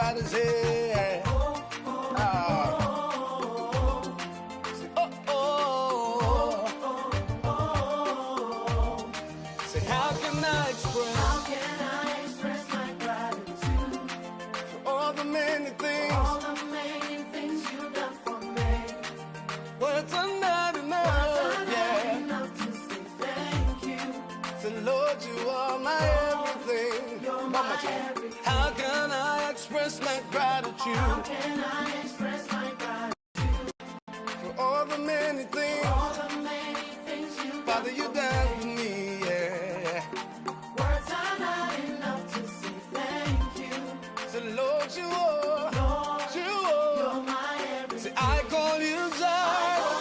Everybody say, say, how can I express my gratitude for all the many things you've done for me? Words are not enough to say thank you. So Lord, you are my everything. You're my everything. How can I express my gratitude? How can I express my gratitude for all the many things you Father, you done for me, yeah. Words are not enough to say thank you. So Lord, you are, you're my everything. See, I call you Jireh.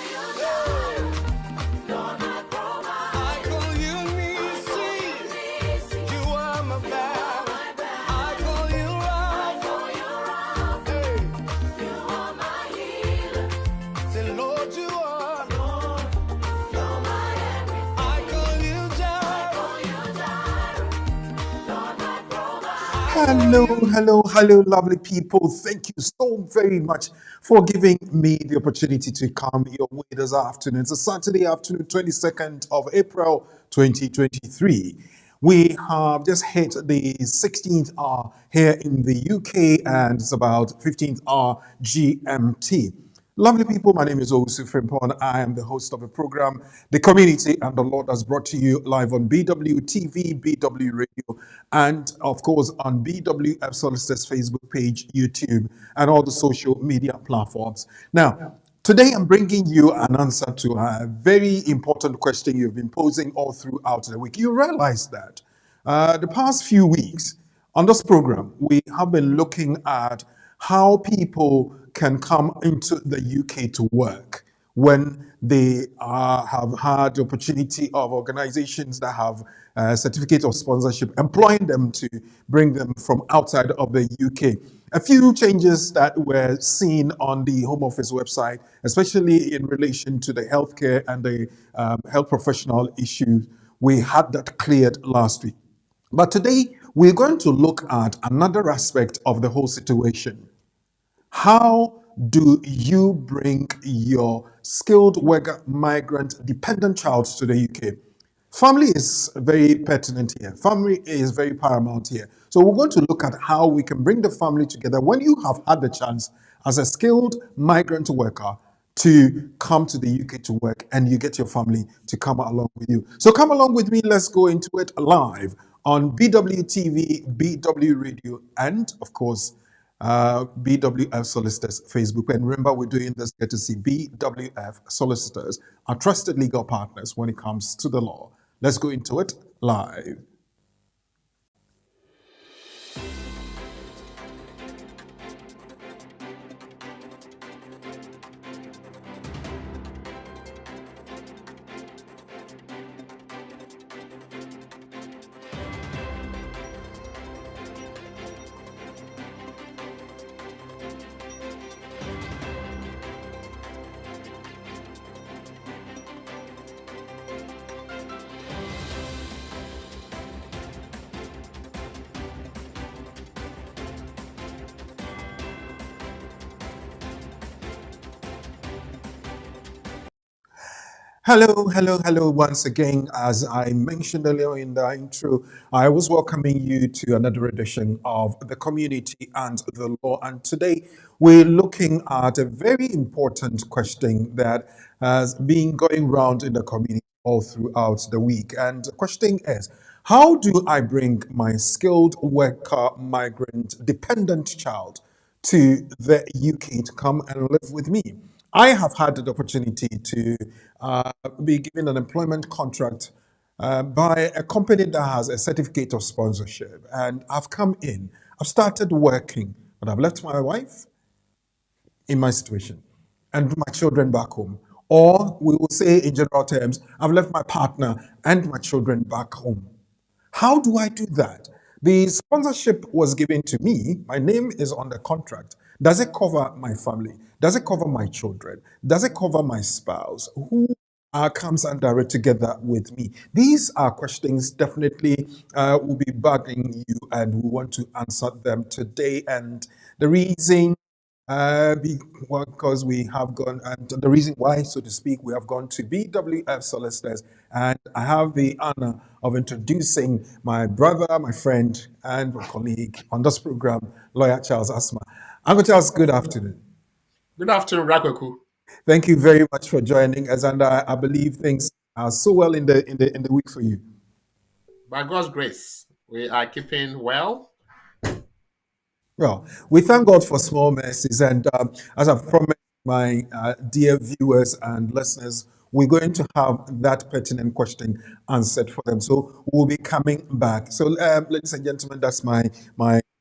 Lord, my provider. I call you Nisi. You are my battle. I call you Rapha. Hey. You are my healer. Say, Lord, you are. You're my everything. I call you Jireh. Lord, my provider. Hello, lovely people. Thank you so very much for giving me the opportunity to come your way this afternoon. It's a Saturday afternoon, 22nd of April, 2023. We have just hit the 16th hour here in the UK, and it's about 15th hour GMT. Lovely people, my name is Owusu Frimpong. I am the host of the program, The Community and the Lord has brought to you live on BWtv, BW Radio, and of course on BWF Solicitors Facebook page, YouTube, and all the social media platforms. Now, today I'm bringing you an answer to a very important question you've been posing all throughout the week. You realize that the past few weeks on this program, we have been looking at how people can come into the UK to work when they have had the opportunity of organizations that have a certificate of sponsorship employing them to bring them from outside of the UK. A few changes that were seen on the Home Office website, especially in relation to the healthcare and the health professional issues, we had that cleared last week. But today, we're going to look at another aspect of the whole situation. How do you bring your skilled worker migrant dependent child to the UK? Family is very pertinent here. Family is very paramount here. So we're going to look at how we can bring the family together when you have had the chance as a skilled migrant worker to come to the UK to work and you get your family to come along with you. So come along with me. Let's go into it live on BWtv, BW Radio, and of course, BWF Solicitors Facebook. And remember, we're doing this here to see BWF Solicitors, our trusted legal partners when it comes to the law. Let's go into it live. Hello once again. As I mentioned earlier in the intro, I was welcoming you to another edition of The Community and the Law. And today we're looking at a very important question that has been going round in the community all throughout the week. And the question is, how do I bring my skilled worker migrant dependent child to the UK to come and live with me? I have had the opportunity to be given an employment contract by a company that has a certificate of sponsorship. And I've come in, I've started working, but I've left my wife in my situation and my children back home. Or we will say in general terms, I've left my partner and my children back home. How do I do that? The sponsorship was given to me. My name is on the contract. Does it cover my family? Does it cover my children? Does it cover my spouse? Who comes under it together with me? These are questions definitely will be bugging you, and we want to answer them today. And The reason, because we have gone, and the reason why, so to speak, we have gone to BWF Solicitors, and I have the honor of introducing my brother, my friend, and my colleague on this program, Lawyer Charles Asmah. Uncle Charles, good afternoon. Good afternoon, Kwaku. Thank you very much for joining us, and I believe things are so well in the week for you. By God's grace, we are keeping well. Well, we thank God for small mercies, and as I've promised my dear viewers and listeners, we're going to have that pertinent question answered for them. So we'll be coming back. So, ladies and gentlemen, that's my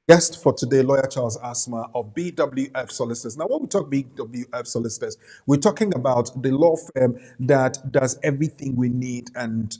guest for today, Lawyer Charles Asmah of BWF Solicitors. Now, when we talk BWF Solicitors, we're talking about the law firm that does everything we need and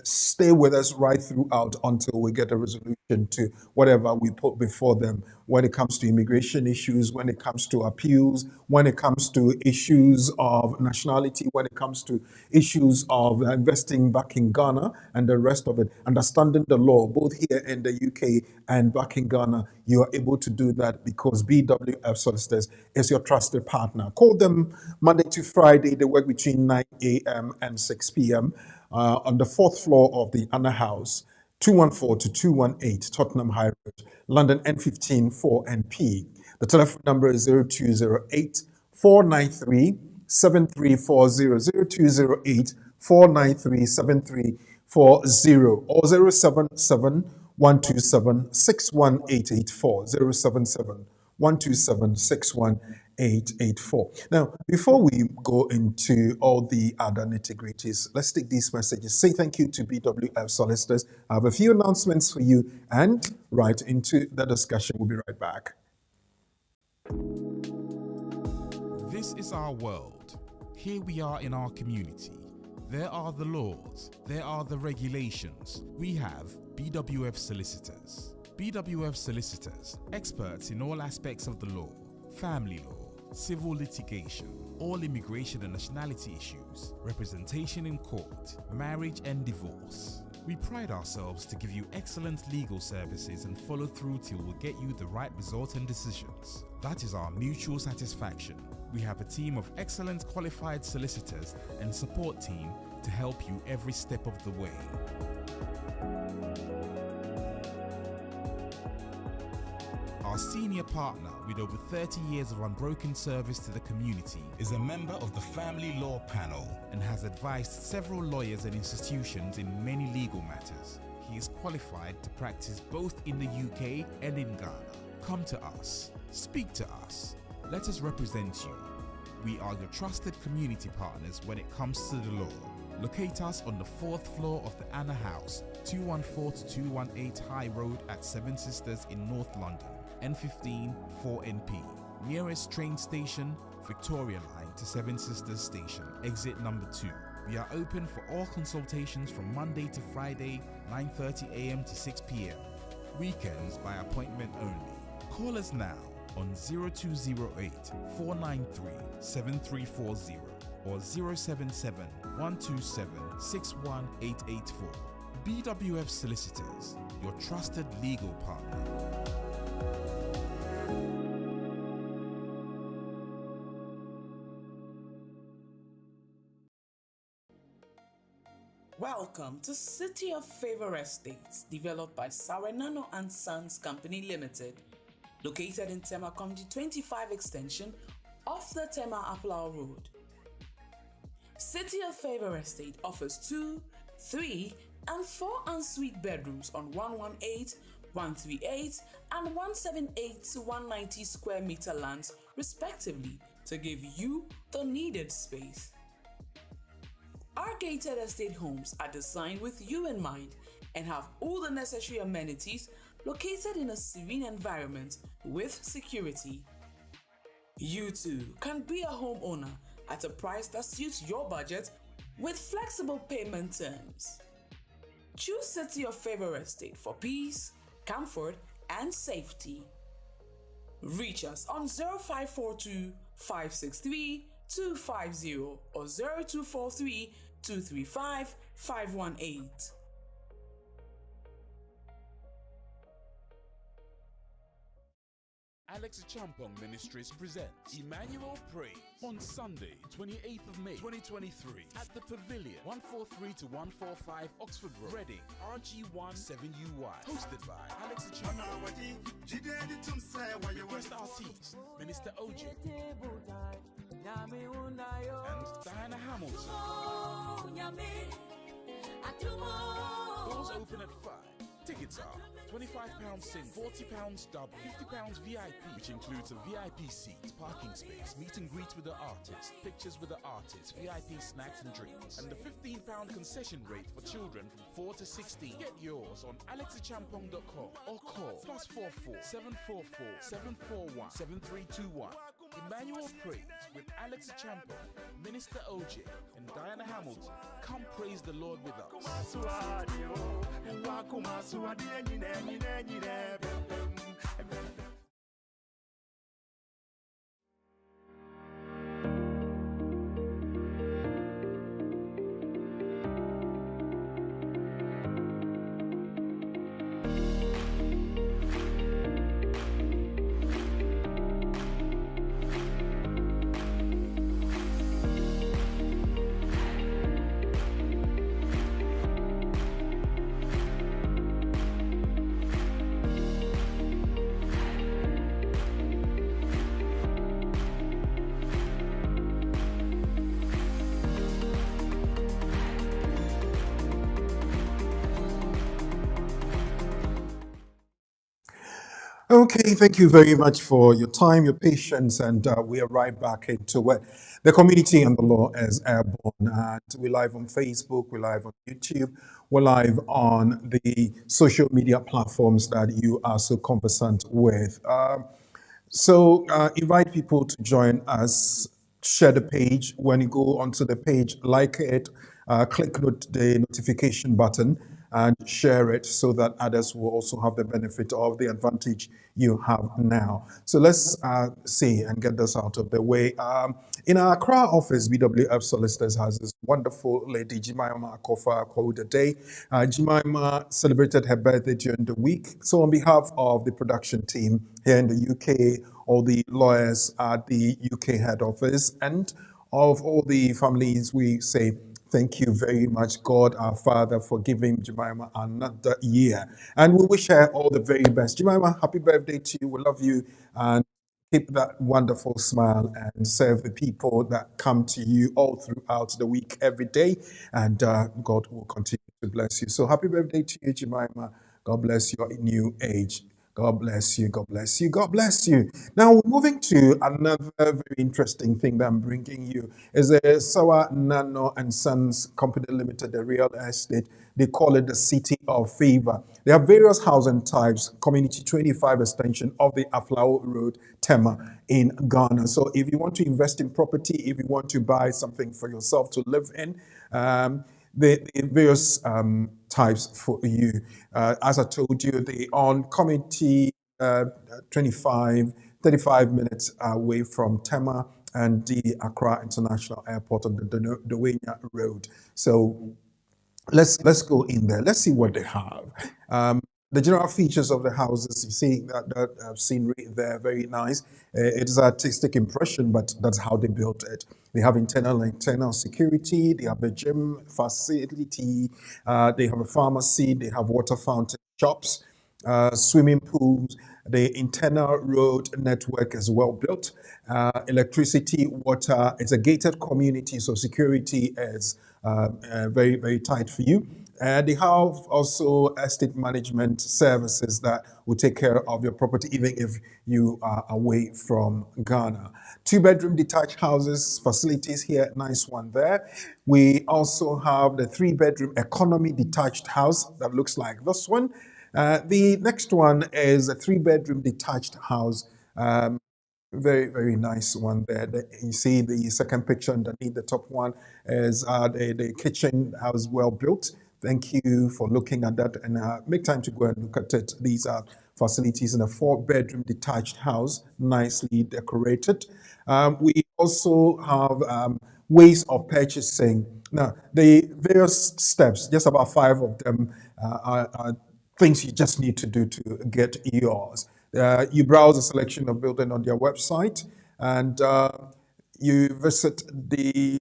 stay with us right throughout until we get a resolution to whatever we put before them when it comes to immigration issues, when it comes to appeals, when it comes to issues of nationality, when it comes to issues of investing back in Ghana and the rest of it, understanding the law, both here in the UK and back in Ghana. You are able to do that because BWF Solicitors is your trusted partner. Call them Monday to Friday. They work between 9 a.m. and 6 p.m. On the fourth floor of the Anna House, 214 to 218 Tottenham High Road, London N15 4NP. The telephone number is 0208 493 7340, 0208 493 7340, or 077 127 61884, 077 127 61884. Now, before we go into all the other nitty-gritties, let's take these messages. Say thank you to BWF Solicitors. I have a few announcements for you and right into the discussion. We'll be right back. This is our world. Here we are in our community. There are the laws. There are the regulations. We have BWF Solicitors. BWF Solicitors, experts in all aspects of the law, family law, civil litigation, all immigration and nationality issues, representation in court, marriage and divorce. We pride ourselves to give you excellent legal services and follow through till we get you the right result and decisions. That is our mutual satisfaction. We have a team of excellent qualified solicitors and support team to help you every step of the way. Our senior partner, with over 30 years of unbroken service to the community, is a member of the Family Law Panel and has advised several lawyers and institutions in many legal matters. He is qualified to practice both in the UK and in Ghana. Come to us. Speak to us. Let us represent you. We are your trusted community partners when it comes to the law. Locate us on the 4th floor of the Anna House, 214 to 218 High Road at Seven Sisters in North London, N15 4NP. Nearest train station, Victoria Line to Seven Sisters Station, exit number 2. We are open for all consultations from Monday to Friday, 9:30 a.m. to 6 p.m. Weekends by appointment only. Call us now on 0208 493 7340 or 077 127 61884. BWF Solicitors, your trusted legal partner. Welcome to City of Favor Estates, developed by Sarenano and Sons Company Limited. Located in Tema Community 25 extension off the Tema Aplau Road. City of Favor Estate offers 2, 3, and 4 ensuite bedrooms on 118, 138, and 178 to 190 square meter lands, respectively, to give you the needed space. Our gated estate homes are designed with you in mind and have all the necessary amenities located in a serene environment with security. You too can be a homeowner at a price that suits your budget with flexible payment terms. Choose City of Favor Estate for peace, comfort, and safety. Reach us on 0542 563 250 or 0243 235 518. Alex Champong Ministries presents Emmanuel Pray on Sunday, 28th of May 2023 at the Pavilion, 143 to 145 Oxford Road, Reading, RG1 7UY. Hosted by Alex Champong. Guest artist, Minister OJ and Diana Hamilton. Doors open at 5. Tickets are £25 single, £40 double, £50 VIP, which includes a VIP seat, parking space, meet and greet with the artist, pictures with the artist, VIP snacks and drinks, and the £15 concession rate for children from 4 to 16. Get yours on alexichampong.com or call +44 744 741 7321. Emmanuel Praise with Alex Champong, Minister OJ, and Diana Hamilton. Come praise the Lord with us. Okay, thank you very much for your time, your patience, and we are right back into it. The community and the law is airborne, and we're live on Facebook, we're live on YouTube, we're live on the social media platforms that you are so conversant with. So invite people to join us, share the page. When you go onto the page, like it, click the notification button and share it so that others will also have the benefit of the advantage you have now. So let's see and get this out of the way. In our Accra office, BWF Solicitors has this wonderful lady, Jemima Akofa Kwaude. Jemima celebrated her birthday during the week. So on behalf of the production team here in the UK, all the lawyers at the UK head office, and of all the families, we say thank you very much, God, our Father, for giving Jemima another year. And we wish her all the very best. Jemima, happy birthday to you. We love you. And keep that wonderful smile and serve the people that come to you all throughout the week, every day. And God will continue to bless you. So happy birthday to you, Jemima. God bless your new age. God bless you. God bless you. God bless you. Now we're moving to another very interesting thing that I'm bringing you. Is a Sawa Nano and Sons Company Limited, the real estate. They call it the City of Favor. There are various housing types. Community 25 extension of the Aflao Road, Tema in Ghana. So if you want to invest in property, if you want to buy something for yourself to live in, the various types for you. As I told you, the on community 25, 35 minutes away from Tema and the Accra International Airport on the Dwenya Road. So let's go in there. Let's see what they have. The general features of the houses, you see that scenery there, very nice. It is artistic impression, but that's how they built it. They have internal and external security. They have a gym facility. They have a pharmacy. They have water fountain shops, swimming pools. The internal road network is well built. Electricity, water. It's a gated community, so security is very, very tight for you. They have also estate management services that will take care of your property even if you are away from Ghana. 2-bedroom detached houses, facilities here, nice one there. We also have the 3-bedroom economy detached house that looks like this one. The next one is a 3-bedroom detached house. Very, very nice one there. You see the second picture underneath the top one is the kitchen house well built. Thank you for looking at that and make time to go and look at it. These are facilities in a 4-bedroom detached house, nicely decorated. We also have ways of purchasing. Now, the various steps, just about 5 of them are things you just need to do to get yours. You browse a selection of building on their website, and you visit the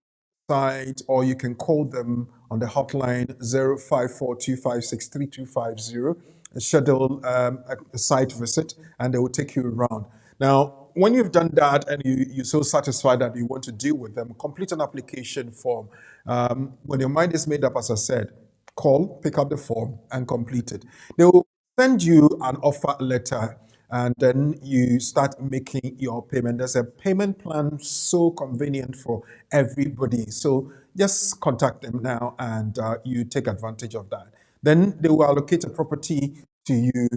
site, or you can call them on the hotline 0542563250, schedule a site visit, and they will take you around. Now, when you've done that and you're so satisfied that you want to deal with them, complete an application form. When your mind is made up, as I said, call, pick up the form, and complete it. They will send you an offer letter, and then you start making your payment. There's a payment plan so convenient for everybody. So just contact them now, and you take advantage of that. Then they will allocate a property to you.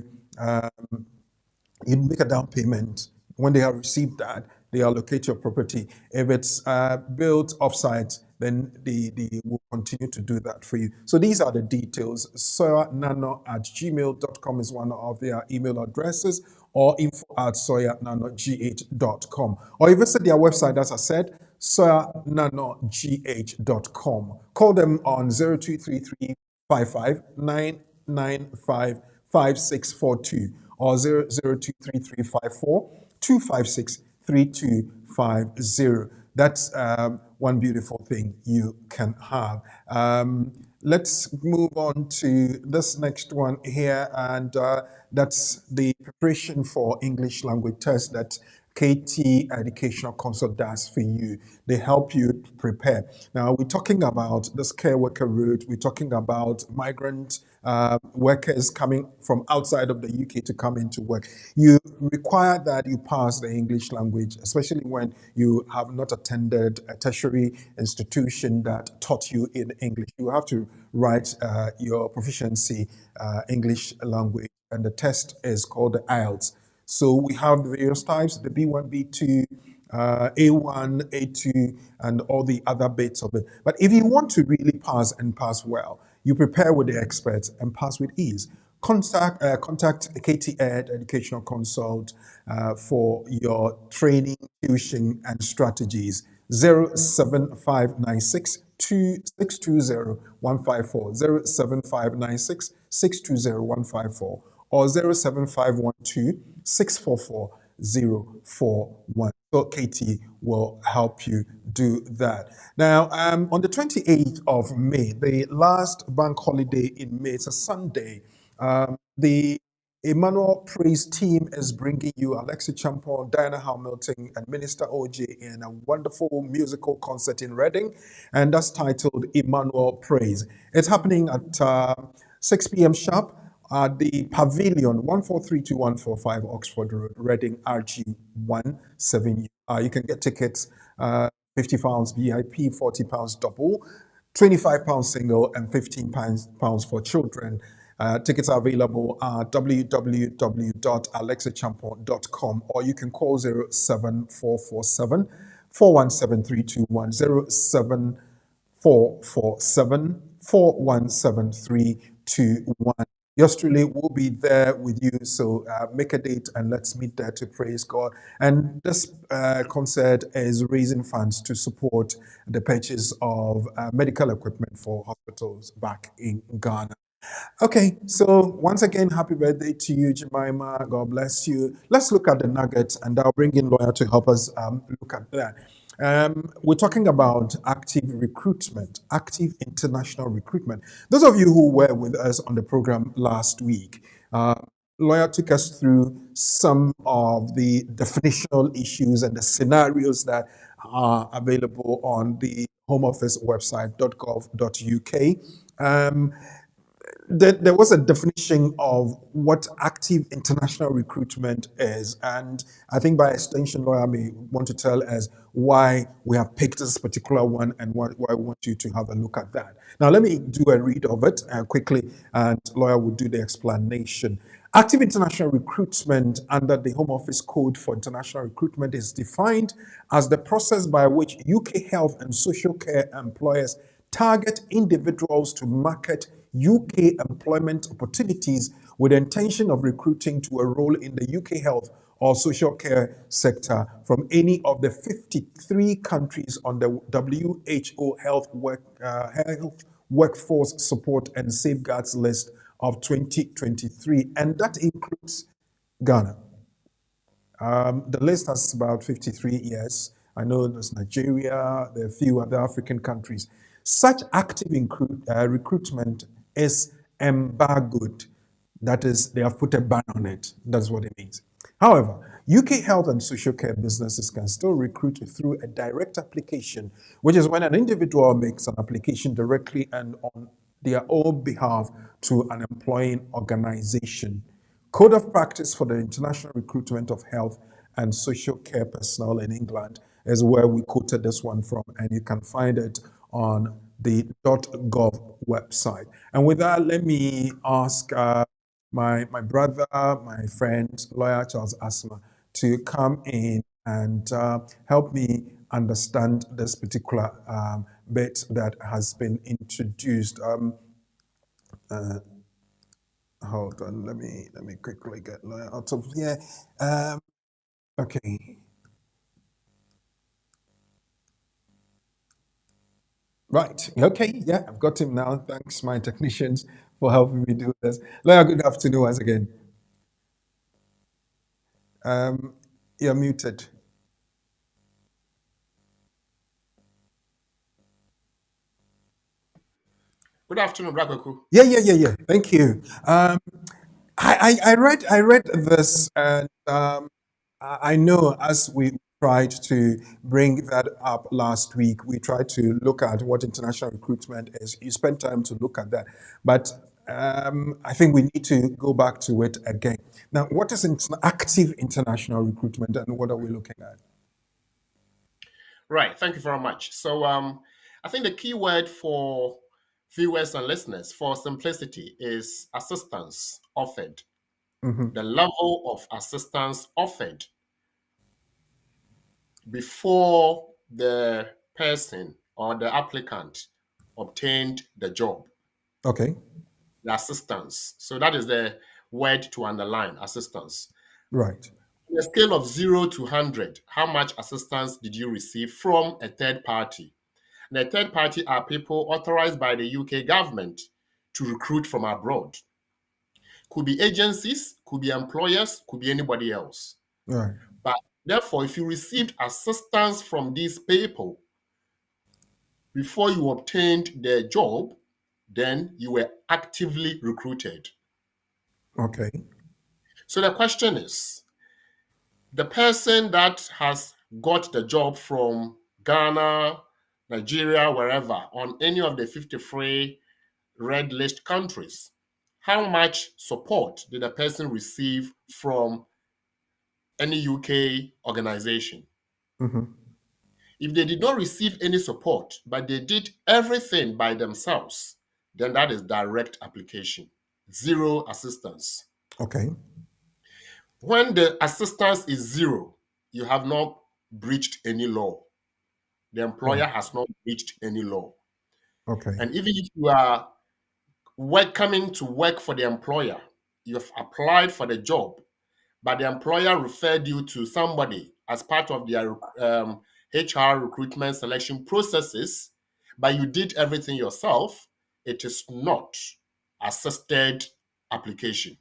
You make a down payment. When they have received that, they allocate your property. If it's built offsite, then they will continue to do that for you. So these are the details. soyanano@gmail.com is one of their email addresses, or info@soyananogh.com. Or you visit their website, as I said, soyananogh.com. Call them on 0233 55 5642 or 00233542563250. That's one beautiful thing you can have. Let's move on to this next one here, and that's the preparation for English language test that KT Educational Consult does for you. They help you prepare. Now, we're talking about the skilled worker route. We're talking about migrant workers coming from outside of the UK to come into work. You require that you pass the English language, especially when you have not attended a tertiary institution that taught you in English. You have to write your proficiency English language, and the test is called the IELTS. So we have the various types, the B1, B2, A1, A2, and all the other bits of it. But if you want to really pass and pass well, you prepare with the experts and pass with ease. Contact KT Ed Educational Consult for your training, tuition, and strategies. 07596 620 07596 620 or 07512 644 041. So Katie will help you do that. Now, on the 28th of May, the last bank holiday in May, it's a Sunday, the Emmanuel Praise team is bringing you Alexi Champon, Diana Hamilton, and Minister OJ in a wonderful musical concert in Reading, and that's titled Emmanuel Praise. It's happening at 6 p.m. sharp at the Pavilion, 1432145 Oxford Road, Reading, RG17. You can get tickets, £50 VIP, £40 double, £25 single, and £15 for children. Tickets are available at www.alexichampon.com, or you can call 07447 417321 07447 417321. Yours truly will be there with you, so make a date and let's meet there to praise God. And this concert is raising funds to support the purchase of medical equipment for hospitals back in Ghana. Okay, so once again, happy birthday to you, Jemima. God bless you. Let's look at the nuggets, and I'll bring in Lawyer to help us look at that. We're talking about active recruitment, active international recruitment. Those of you who were with us on the program last week, Lawyer took us through some of the definitional issues and the scenarios that are available on the Home Office website, .gov.uk. There was a definition of what active international recruitment is, and I think by extension, Lawyer may want to tell us why we have picked this particular one and why I want you to have a look at that. Now, let me do a read of it quickly, and Lawyer will do the explanation. Active international recruitment under the Home Office Code for International Recruitment is defined as the process by which UK health and social care employers target individuals to market UK employment opportunities with the intention of recruiting to a role in the UK health or social care sector from any of the 53 countries on the WHO Health Workforce Support and Safeguards list of 2023, and that includes Ghana. The list has about 53 years. I know there's Nigeria, there are a few other African countries. Such active recruitment is embargoed. That is, they have put a ban on it. That's what it means. However, UK health and social care businesses can still recruit through a direct application, which is when an individual makes an application directly and on their own behalf to an employing organization. Code of Practice for the International Recruitment of Health and Social Care Personnel in England is where we quoted this one from, and you can find it on the .gov website. And with that, let me ask my brother, my friend, lawyer Charles Asmah, to come in and help me understand this particular bit that has been introduced. Hold on, let me quickly get lawyer out of here. Okay. Right. Okay. Yeah, I've got him now. Thanks, my technicians, for helping me do this. Lawyer, good afternoon once again. You're muted. Good afternoon, Kwaku. Yeah. Thank you. I read this, and I know as we tried to bring that up last week, we tried to look at what international recruitment is. You spent time to look at that, but I think we need to go back to it again. Now, what is active international recruitment, and what are we looking at? Right. Thank you very much. So, I think the key word for viewers and listeners, for simplicity, is assistance offered. Mm-hmm. The level of assistance offered before the person or the applicant obtained the job. Okay. The assistance. So that is the word to underline, assistance. Right. On a scale of 0 to 100, how much assistance did you receive from a third party? And the third party are people authorized by the UK government to recruit from abroad. Could be agencies, could be employers, could be anybody else. Right. But therefore, if you received assistance from these people before you obtained the job, then you were actively recruited. Okay. So the question is, the person that has got the job from Ghana, Nigeria, wherever, on any of the 53 red list countries, how much support did the person receive from any UK organization? Mm-hmm. If they did not receive any support, but they did everything by themselves, then that is direct application, zero assistance. Okay. When the assistance is zero, you have not breached any law. The employer has not breached any law. Okay. And even if you are coming to work for the employer, you've applied for the job, but the employer referred you to somebody as part of their HR recruitment selection processes, but you did everything yourself, it is not assisted application.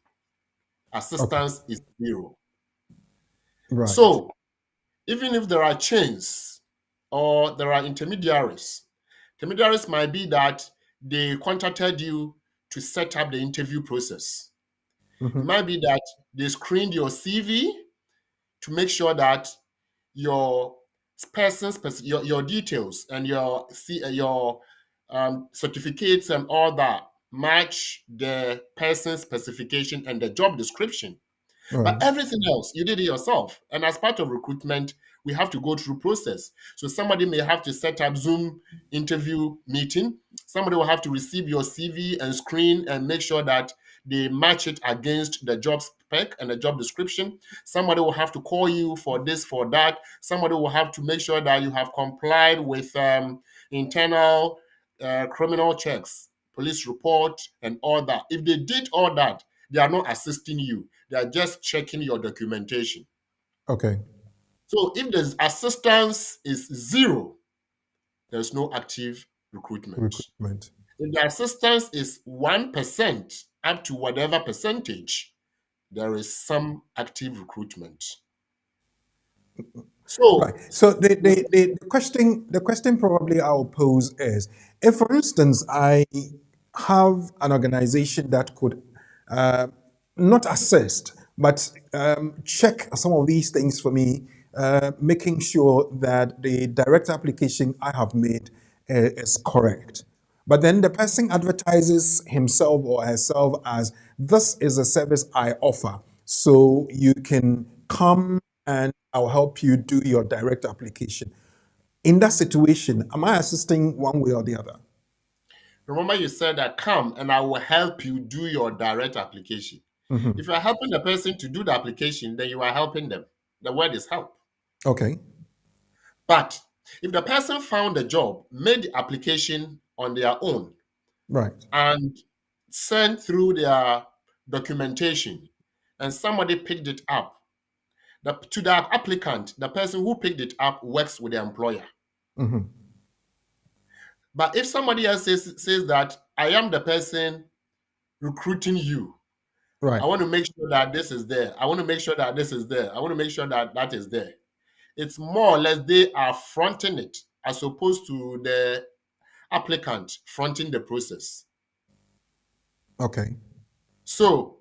Assistance is zero. Right. So even if there are chains or there are intermediaries might be that they contacted you to set up the interview process. Mm-hmm. It might be that they screened your CV to make sure that your your details and your certificates and all that match the person's specification and the job description. Right. But everything else, you did it yourself. And as part of recruitment, we have to go through process. So somebody may have to set up Zoom interview meeting. Somebody will have to receive your CV and screen and make sure that they match it against the job spec and the job description. Somebody will have to call you for this, for that. Somebody will have to make sure that you have complied with internal criminal checks, police report, and all that. If they did all that, they are not assisting you. They are just checking your documentation. Okay. So if the assistance is zero, there's no active recruitment. If the assistance is 1% up to whatever percentage, there is some active recruitment. So Right. So the question probably I'll pose is, if for instance I have an organization that could not assist but check some of these things for me, making sure that the direct application I have made is correct. But then the person advertises himself or herself as, this is a service I offer. So you can come and I'll help you do your direct application. In that situation, am I assisting one way or the other? remember you said that come and I will help you do your direct application. Mhm. If you are helping the person to do the application, then you are helping them. The word is help. Okay. But if the person found a job, made the application on their own, Right. and sent through their documentation, and somebody picked it up, to the applicant, the person who picked it up works with the employer. Mhm. But if somebody else says that I am the person recruiting you, I Right. want to make sure that this is there. I want to make sure that this is there. I want to make sure that that is there. It's more or less they are fronting it as opposed to the applicant fronting the process. Okay. So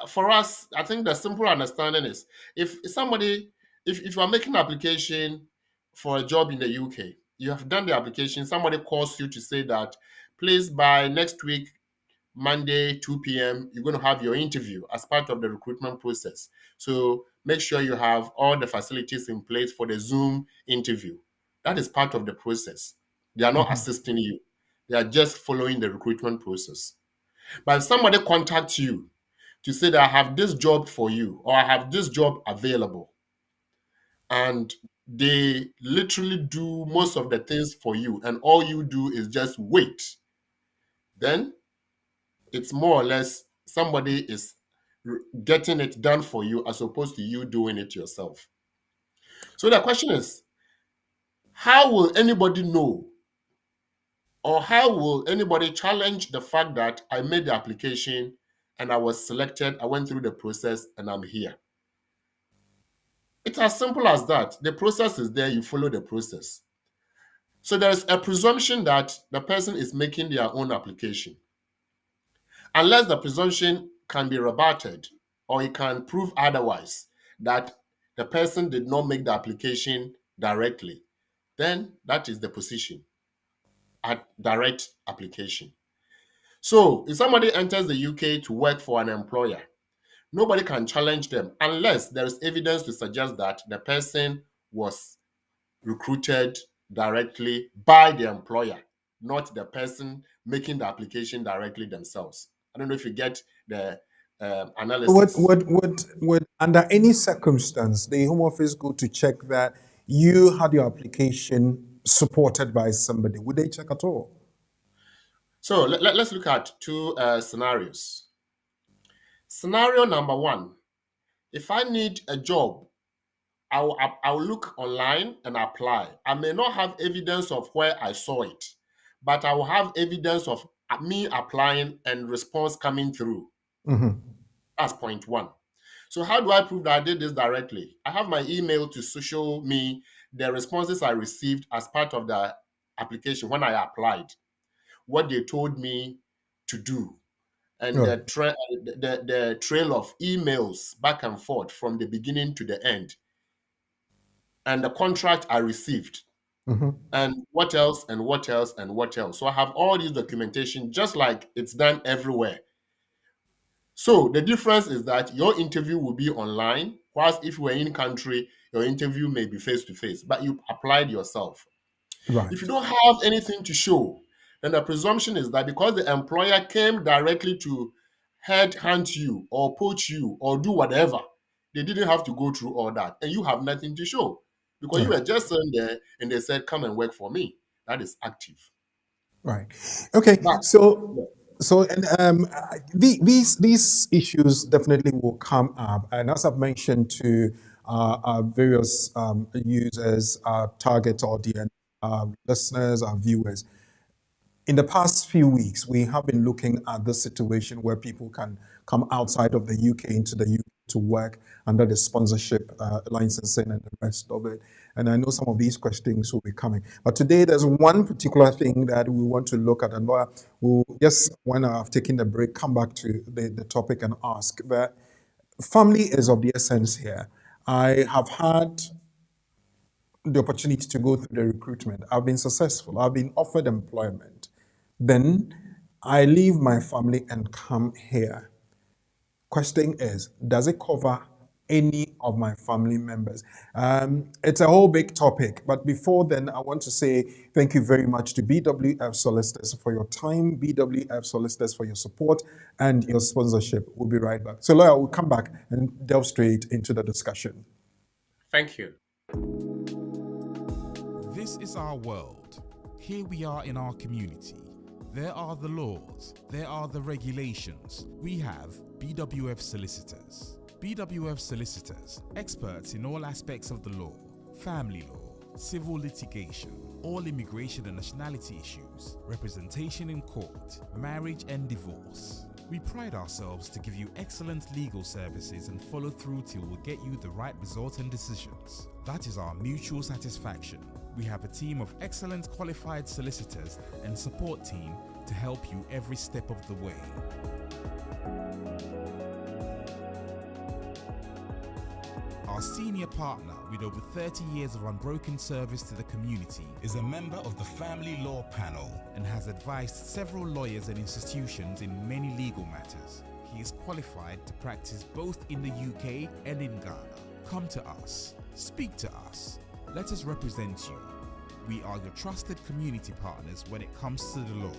for us, I think the simple understanding is if somebody, if you are making an application for a job in the UK, you have done the application, somebody calls you to say that, please by next week, Monday, 2 p.m., you're going to have your interview as part of the recruitment process. So make sure you have all the facilities in place for the Zoom interview. That is part of the process. They are not assisting you. They are just following the recruitment process. But if somebody contacts you to say that I have this job for you or I have this job available, and they literally do most of the things for you, and all you do is just wait, then it's more or less somebody is getting it done for you as opposed to you doing it yourself. So the question is, how will anybody know, or how will anybody challenge the fact that I made the application and I was selected, I went through the process, and I'm here? It's as simple as that. The process is there, you follow the process. So there's a presumption that the person is making their own application. Unless the presumption can be rebutted or it can prove otherwise, that the person did not make the application directly, then that is the position at direct application. So if somebody enters the UK to work for an employer, nobody can challenge them unless there is evidence to suggest that the person was recruited directly by the employer, not the person making the application directly themselves. I don't know if you get the Would, analysis. would, would, would, under any circumstance, the Home Office go to check that you had your application supported by somebody? Would they check at all? So let's look at two scenarios. Scenario number one, if I need a job, I'll look online and apply. I may not have evidence of where I saw it, but I will have evidence of me applying and response coming through. Mhm. That's point one. So how do I prove that I did this directly? I have my email to show me the responses I received as part of the application when I applied, what they told me to do, and Right. the trail of emails back and forth from the beginning to the end, and the contract I received, Mhm. and what else, and what else, and what else. So I have all these documentation just like it's done everywhere. So the difference is that your interview will be online, whilst if you were in country, your interview may be face to face, but you applied yourself. If you Right. don't have anything to show, then the presumption is that because the employer came directly to headhunt you or poach you or do whatever, they didn't have to go through all that, and you have nothing to show because you Right. were just sitting there and they said, "Come and work for me." That is active. Right. Okay. But So and these issues definitely will come up, and as I've mentioned to our various users, our target audience, listeners, our viewers, in the past few weeks, we have been looking at the situation where people can come outside of the UK into the UK to work under the sponsorship, licensing, and the rest of it. And I know some of these questions will be coming. But today, there's one particular thing that we want to look at. And we'll just, when I've taken the break, come back to the topic and ask that family is of the essence here. I have had the opportunity to go through the recruitment. I've been successful. I've been offered employment. Then I leave my family and come here. Question is, does it cover any of my family members? It's a whole big topic, but before then, I want to say thank you very much to BWF Solicitors for your time, BWF Solicitors for your support and your sponsorship. We'll be right back. So, Lawyer, we'll come back and delve straight into the discussion. Thank you. This is our world. Here we are in our community. There are the laws. There are the regulations. We have BWF Solicitors. BWF Solicitors, experts in all aspects of the law, family law, civil litigation, all immigration and nationality issues, representation in court, marriage and divorce. We pride ourselves to give you excellent legal services and follow through till we get you the right result and decisions. That is our mutual satisfaction. We have a team of excellent qualified solicitors and support team to help you every step of the way. Our senior partner, with over 30 years of unbroken service to the community, is a member of the Family Law Panel and has advised several lawyers and institutions in many legal matters. He is qualified to practice both in the UK and in Ghana. Come to us. Speak to us. Let us represent you. We are your trusted community partners when it comes to the law.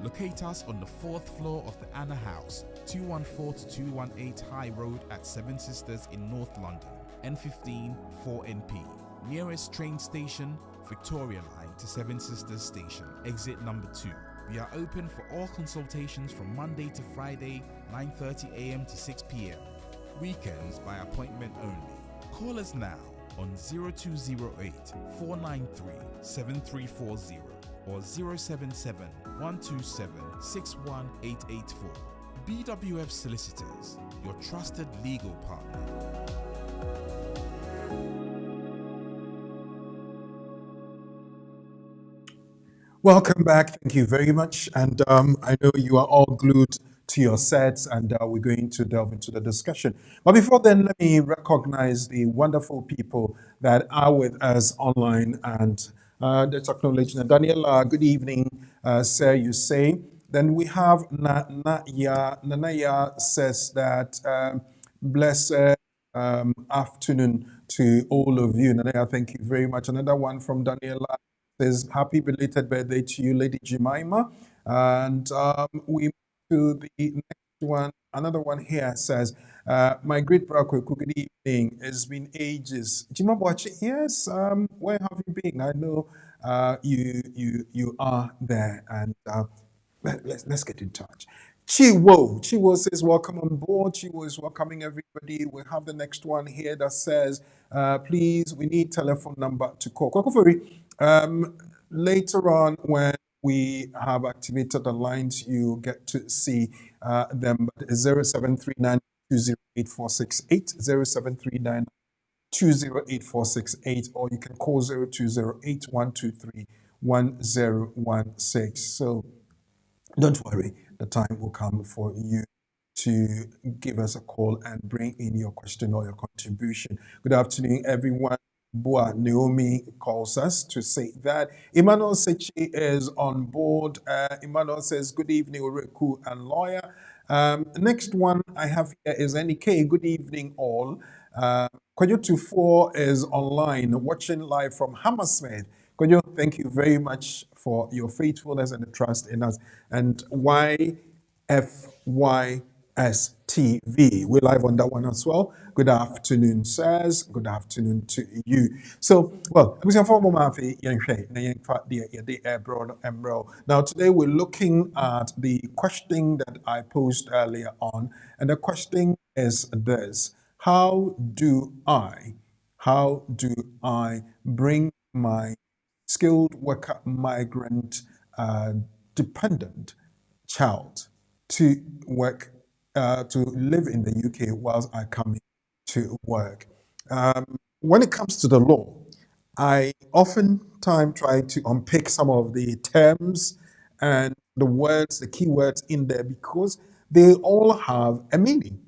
Locate us on the 4th floor of the Anna House, 214-218 High Road at Seven Sisters in North London, N15 4NP. Nearest train station, Victoria Line to Seven Sisters Station, exit number 2. We are open for all consultations from Monday to Friday, 9:30 a.m. to 6 p.m. Weekends by appointment only. Call us now on 0208 493 7340 or 077 127 61884. BWF Solicitors, your trusted legal partner. Welcome back. Thank you very much. And I know you are all glued to your sets, and we're going to delve into the discussion. But before then, let me recognize the wonderful people that are with us online and let's acknowledge Daniela. Good evening, sir, you say. Then we have Nanaya. Nanaya says that blessed afternoon to all of you. Nanaya, thank you very much. Another one from Daniela says, happy belated birthday to you, Lady Jemima. And we move to the next one. Another one here says, my great brother, good evening. It's been ages. Jimabwachi, yes, where have you been? I know you are there, and let's get in touch. Chiwo says, welcome on board. Chiwo is welcoming everybody. We have the next one here that says, please, we need telephone number to call. Kwakufori, later on when we have activated the lines, you get to see them. But 0739 208 0739 208 or you can call 0208 123 1016. So don't worry, the time will come for you to give us a call and bring in your question or your contribution. Good afternoon, everyone. Boa Naomi calls us to say that Emmanuel Sechi is on board. Emmanuel says, good evening, Oreku and lawyer. Next one I have here is NK. Good evening, all. Kojo Tufo is online, watching live from Hammersmith. Kojo, thank you very much for your faithfulness and the trust in us. And YFYSTV, we're live on that one as well. Good afternoon, sirs. Good afternoon to you. So, well, now today we're looking at the question that I posed earlier on, and the question is this: How do I bring my skilled worker migrant dependent child to work, to live in the UK whilst I come in? to work. When it comes to the law, I oftentimes try to unpick some of the terms and the words, the key words in there, because they all have a meaning.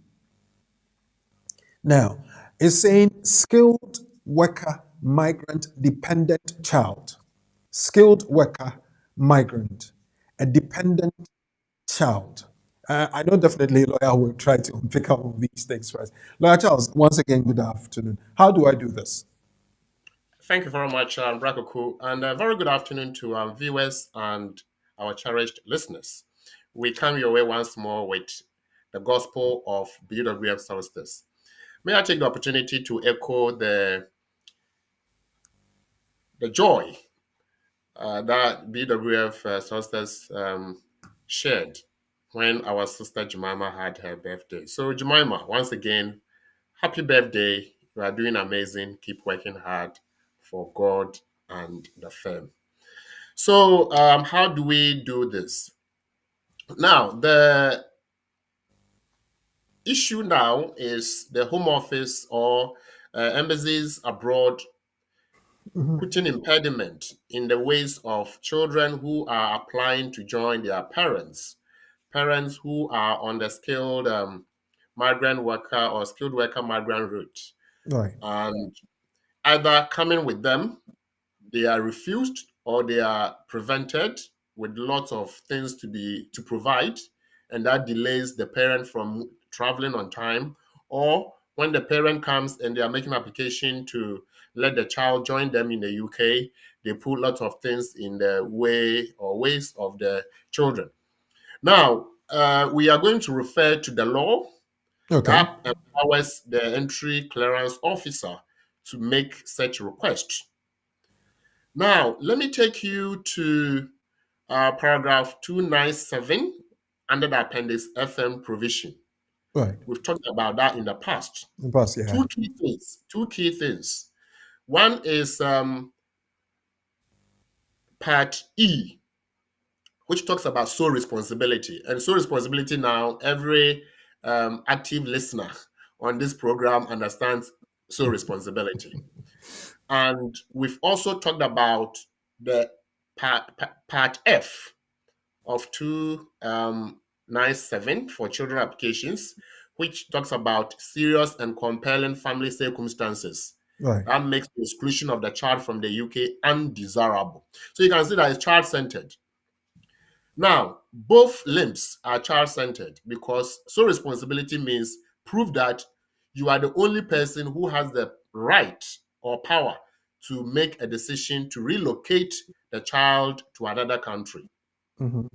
Now, it's saying skilled worker, migrant, dependent child. Skilled worker, migrant, a dependent child. I know definitely lawyer will try to pick up on these things first. Lawyer Charles, once again, good afternoon. How do I do this? Thank you very much, Kwaku, and a very good afternoon to our viewers and our cherished listeners. We come your way once more with the gospel of BWF Solicitors. May I take the opportunity to echo the joy that BWF Solicitors shared when our sister Jemima had her birthday. So, Jemima, once again, happy birthday. You are doing amazing. Keep working hard for God and the firm. So, how do we do this? Now, the issue now is the Home Office or embassies abroad putting impediment in the ways of children who are applying to join their parents who are on the skilled migrant worker or skilled worker migrant route, Right. and either coming with them, they are refused or they are prevented with lots of things to provide, and that delays the parent from traveling on time. Or when the parent comes and they are making application to let the child join them in the UK, they put lots of things in the way or ways of the children. Now, we are going to refer to the law Okay. that empowers the entry clearance officer to make such request. Now, let me take you to paragraph 297 under the Appendix FM provision. Right. We've talked about that in the past. In the past, yeah. Two key things. Two key things. One is Part E, which talks about sole responsibility. And sole responsibility now, every active listener on this program understands sole responsibility. And we've also talked about the part F of 297 for children applications, which talks about serious and compelling family circumstances. Right. That makes the exclusion of the child from the UK undesirable. So you can see that it's child-centered. Now, both limbs are child-centered because sole responsibility means prove that you are the only person who has the right or power to make a decision to relocate the child to another country. Mm-hmm.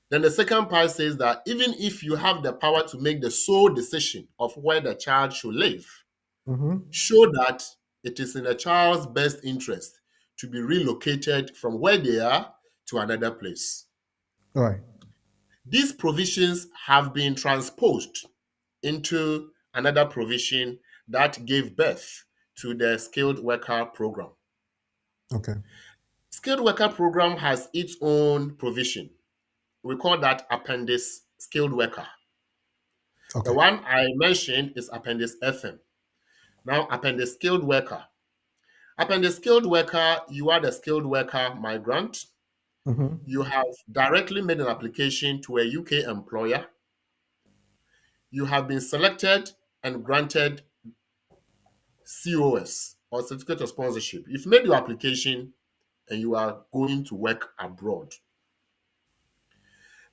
Then the second part says that even if you have the power to make the sole decision of where the child should live, show that it is in the child's best interest to be relocated from where they are to another place. Right. These provisions have been transposed into another provision that gave birth to the Skilled Worker Program. Okay. Skilled Worker Program has its own provision. We call that Appendix Skilled Worker. Okay. The one I mentioned is Appendix FM. Now, Appendix Skilled Worker. Appendix Skilled Worker, you are the skilled worker migrant. Mm-hmm. You have directly made an application to a UK employer. You have been selected and granted COS or Certificate of Sponsorship. You've made your application and you are going to work abroad.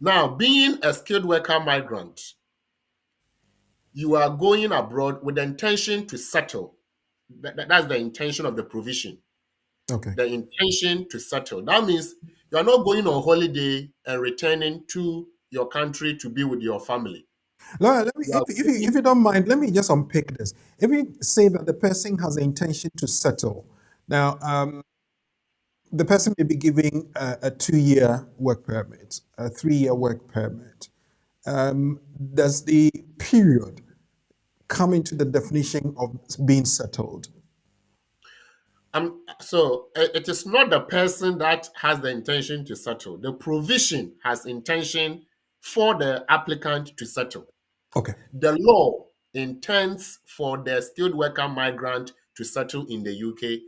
Now, being a skilled worker migrant, you are going abroad with the intention to settle. That's the intention of the provision. Okay. The intention to settle. That means you are not going on holiday and returning to your country to be with your family. Laura, if you don't mind, let me just unpick this. If you say that the person has the intention to settle, now the person may be giving a 2-year work permit, a 3-year work permit. Does the period come into the definition of being settled? So it is not the person that has the intention to settle. The provision has intention for the applicant to settle. Okay. The law intends for the skilled worker migrant to settle in the UK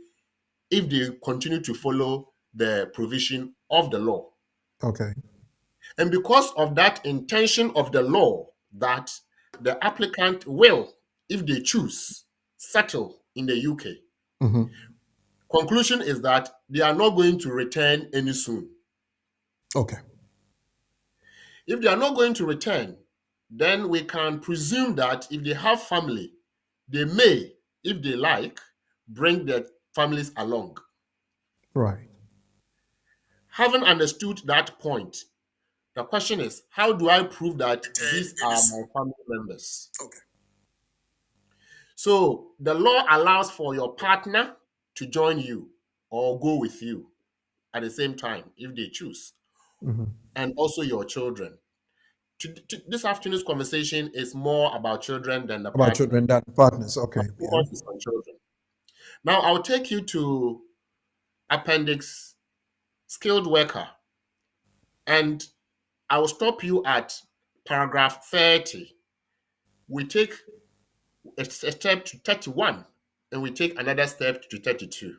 if they continue to follow the provision of the law. Okay. And because of that intention of the law that the applicant will, if they choose, settle in the UK, Mm-hmm. conclusion is that they are not going to return any soon. Okay. If they are not going to return, then we can presume that if they have family, they may, if they like, bring their families along. Right. Having understood that point, the question is, how do I prove that these are my family members? Okay. So the law allows for your partner to join you or go with you at the same time if they choose, Mm-hmm. and also your children. This afternoon's conversation is more about children than the About partner. children than partners. Okay. Yeah. Focus is on children. Now I'll take you to Appendix Skilled Worker, and I will stop you at paragraph 30. We take a step to 31, and we take another step to 32.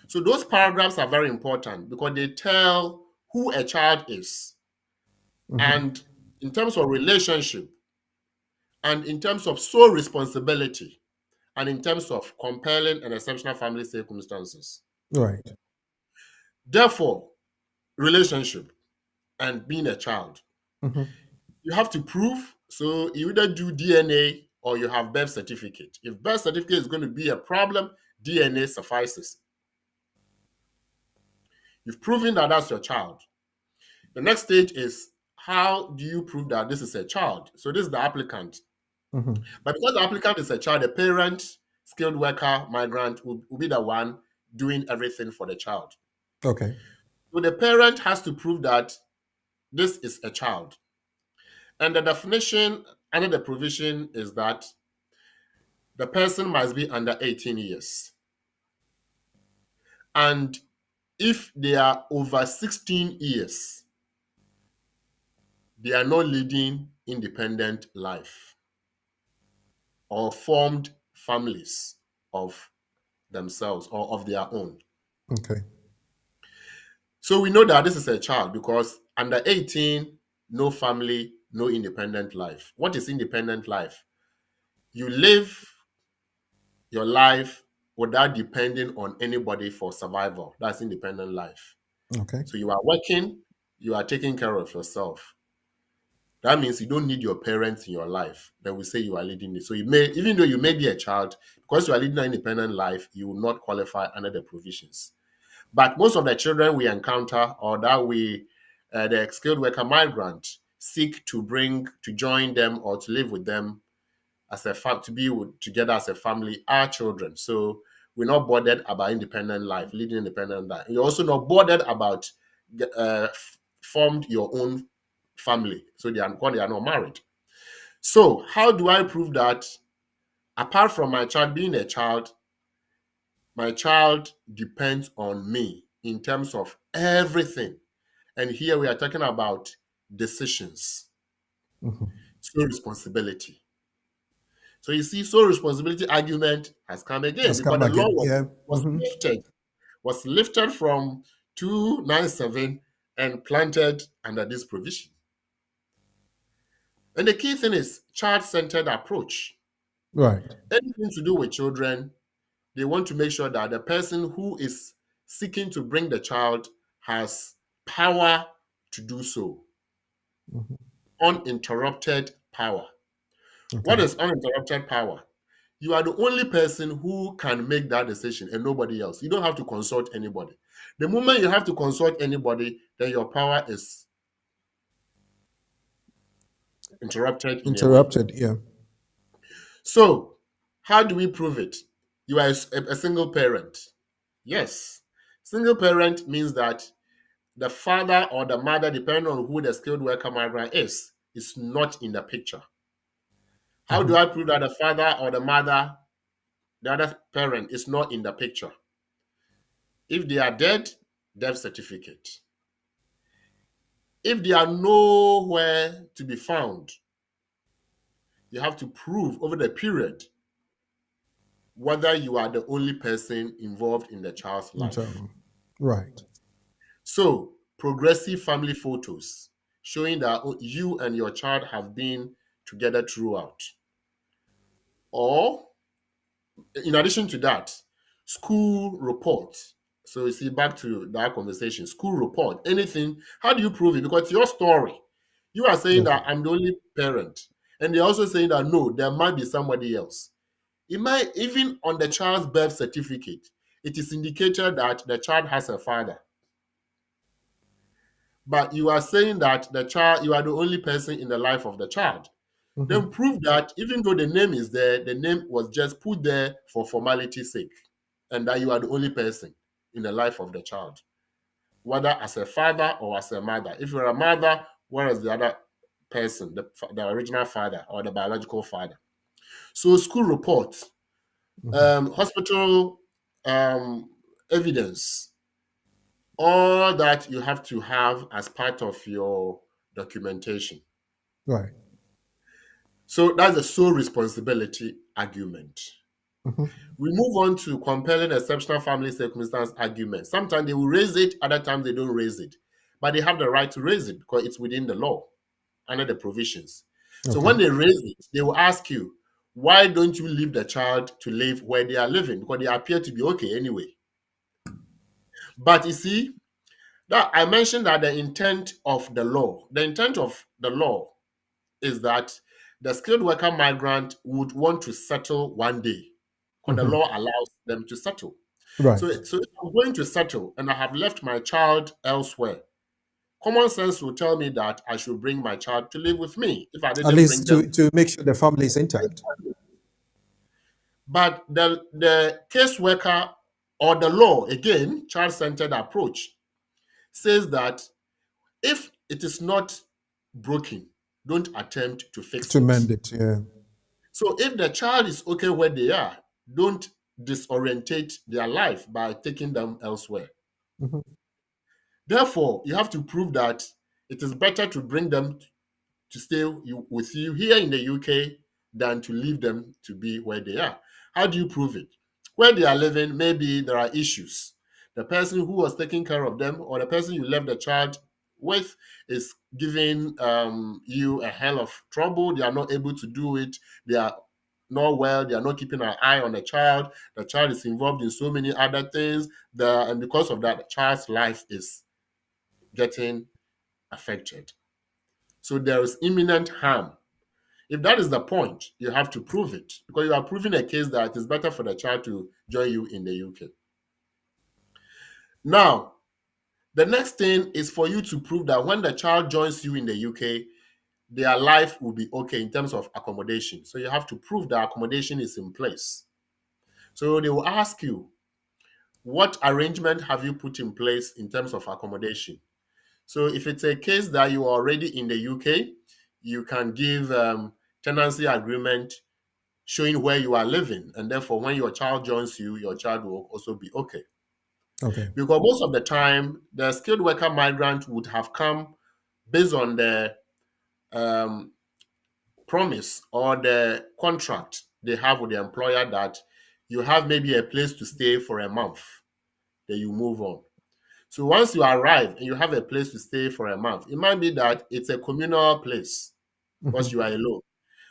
So those paragraphs are very important because they tell who a child is, Mm-hmm. and in terms of relationship, and in terms of sole responsibility, and in terms of compelling and exceptional family circumstances. Right. Therefore, relationship and being a child, Mm-hmm. you have to prove. So you either do DNA or you have birth certificate. If birth certificate is going to be a problem, DNA suffices. You've proven that that's your child. The next stage is, how do you prove that this is a child? So this is the applicant. Mm-hmm. But because the applicant is a child, the parent, skilled worker, migrant will be the one doing everything for the child. Okay. So the parent has to prove that this is a child. And the definition under the provision is that the person must be under 18 years. And if they are over 16 years, they are not leading independent life or formed families of themselves or of their own. Okay. So we know that this is a child because under 18, no family, no independent life. What is independent life? You live your life without depending on anybody for survival. That's independent life. Okay. So you are working, you are taking care of yourself. That means you don't need your parents in your life. Then we say you are leading it. So you may, even though you may be a child, because you are leading an independent life, you will not qualify under the provisions. But most of the children we encounter or that the skilled worker migrant seek to join them or to live with them as to be together as a family are children. So we're not bothered about independent life, leading independent life. You're also not bothered about formed your own family. So they are not married. So how do I prove that apart from my child being a child, my child depends on me in terms of everything? And here we are talking about decisions, Mm-hmm. sole responsibility. So you see, sole responsibility argument has come again Has because come the law again. Yeah. was Mm-hmm. lifted from 297 and planted under this provision. And the key thing is child-centered approach. Right. Anything to do with children, they want to make sure that the person who is seeking to bring the child has power to do so. Mm-hmm. Uninterrupted power. Okay. What is uninterrupted power? You are the only person who can make that decision and nobody else. You don't have to consult anybody. The moment you have to consult anybody, then your power is interrupted in a way. Interrupted. Yeah. So, how do we prove it? You are a single parent. Yes. Single parent means that the father or the mother, depending on who the skilled worker migrant is not in the picture. How do I prove that the father or the mother, the other parent, is not in the picture? If they are dead, death certificate. If they are nowhere to be found, you have to prove over the period whether you are the only person involved in the child's life. Right. So, progressive family photos showing that you and your child have been together throughout. Or, in addition to that, school report. So, you see, back to that conversation, school report, anything. How do you prove it? Because it's your story. You are saying Okay. that I'm the only parent. And they're also saying that no, there might be somebody else. It might, even on the child's birth certificate, it is indicated that the child has a father. But you are saying that the child, you are the only person in the life of the child. Mhm. Then prove that even though the name is there, the name was just put there for formality's sake, and that you are the only person in the life of the child, whether as a father or as a mother. If you're a mother, where is the other person, the original father or the biological father? So school reports, Mhm. hospital evidence, all that you have to have as part of your documentation. Right. So that's the sole responsibility argument. Mhm. We move on to compelling exceptional family circumstance argument. Sometimes they will raise it, other times they don't raise it. But they have the right to raise it because it's within the law, under the provisions. So Okay. when they raise it, they will ask you, why don't you leave the child to live where they are living? Because they appear to be okay anyway. But you see, that I mentioned that the intent of the law is that the skilled worker migrant would want to settle one day, because the Mhm. law allows them to settle. Right. So if I'm going to settle and I have left my child elsewhere, common sense will tell me that I should bring my child to live with me if I At didn't bring least them. to make sure the family is intact. But the caseworker or the law, again, child-centered approach, says that if it is not broken, don't attempt to fix To it. mend it. Yeah. So if the child is okay where they are, don't disorientate their life by taking them elsewhere. Mhm. Therefore, you have to prove that it is better to bring them to stay with you here in the UK than to leave them to be where they are. How do you prove it? Where they are living, maybe there are issues. The person who was taking care of them or the person you left the child with is giving you a hell of trouble. They are not able to do it. They are not well. They are not keeping an eye on the child. The child is involved in so many other things. And because of that, the child's life is getting affected. So there is imminent harm. If that is the point, you have to prove it because you are proving a case that it is better for the child to join you in the UK. Now, the next thing is for you to prove that when the child joins you in the UK, their life will be okay in terms of accommodation. So you have to prove that accommodation is in place. So they will ask you, what arrangement have you put in place in terms of accommodation? So if it's a case that you are already in the UK, you can give tenancy agreement showing where you are living. And therefore, when your child joins you, your child will also be okay. Okay. Because most of the time, the skilled worker migrant would have come based on the um, promise or the contract they have with the employer that you have maybe a place to stay for a month, then you move on. So once you arrive and you have a place to stay for a month, it might be that it's a communal place because Mhm. you are alone.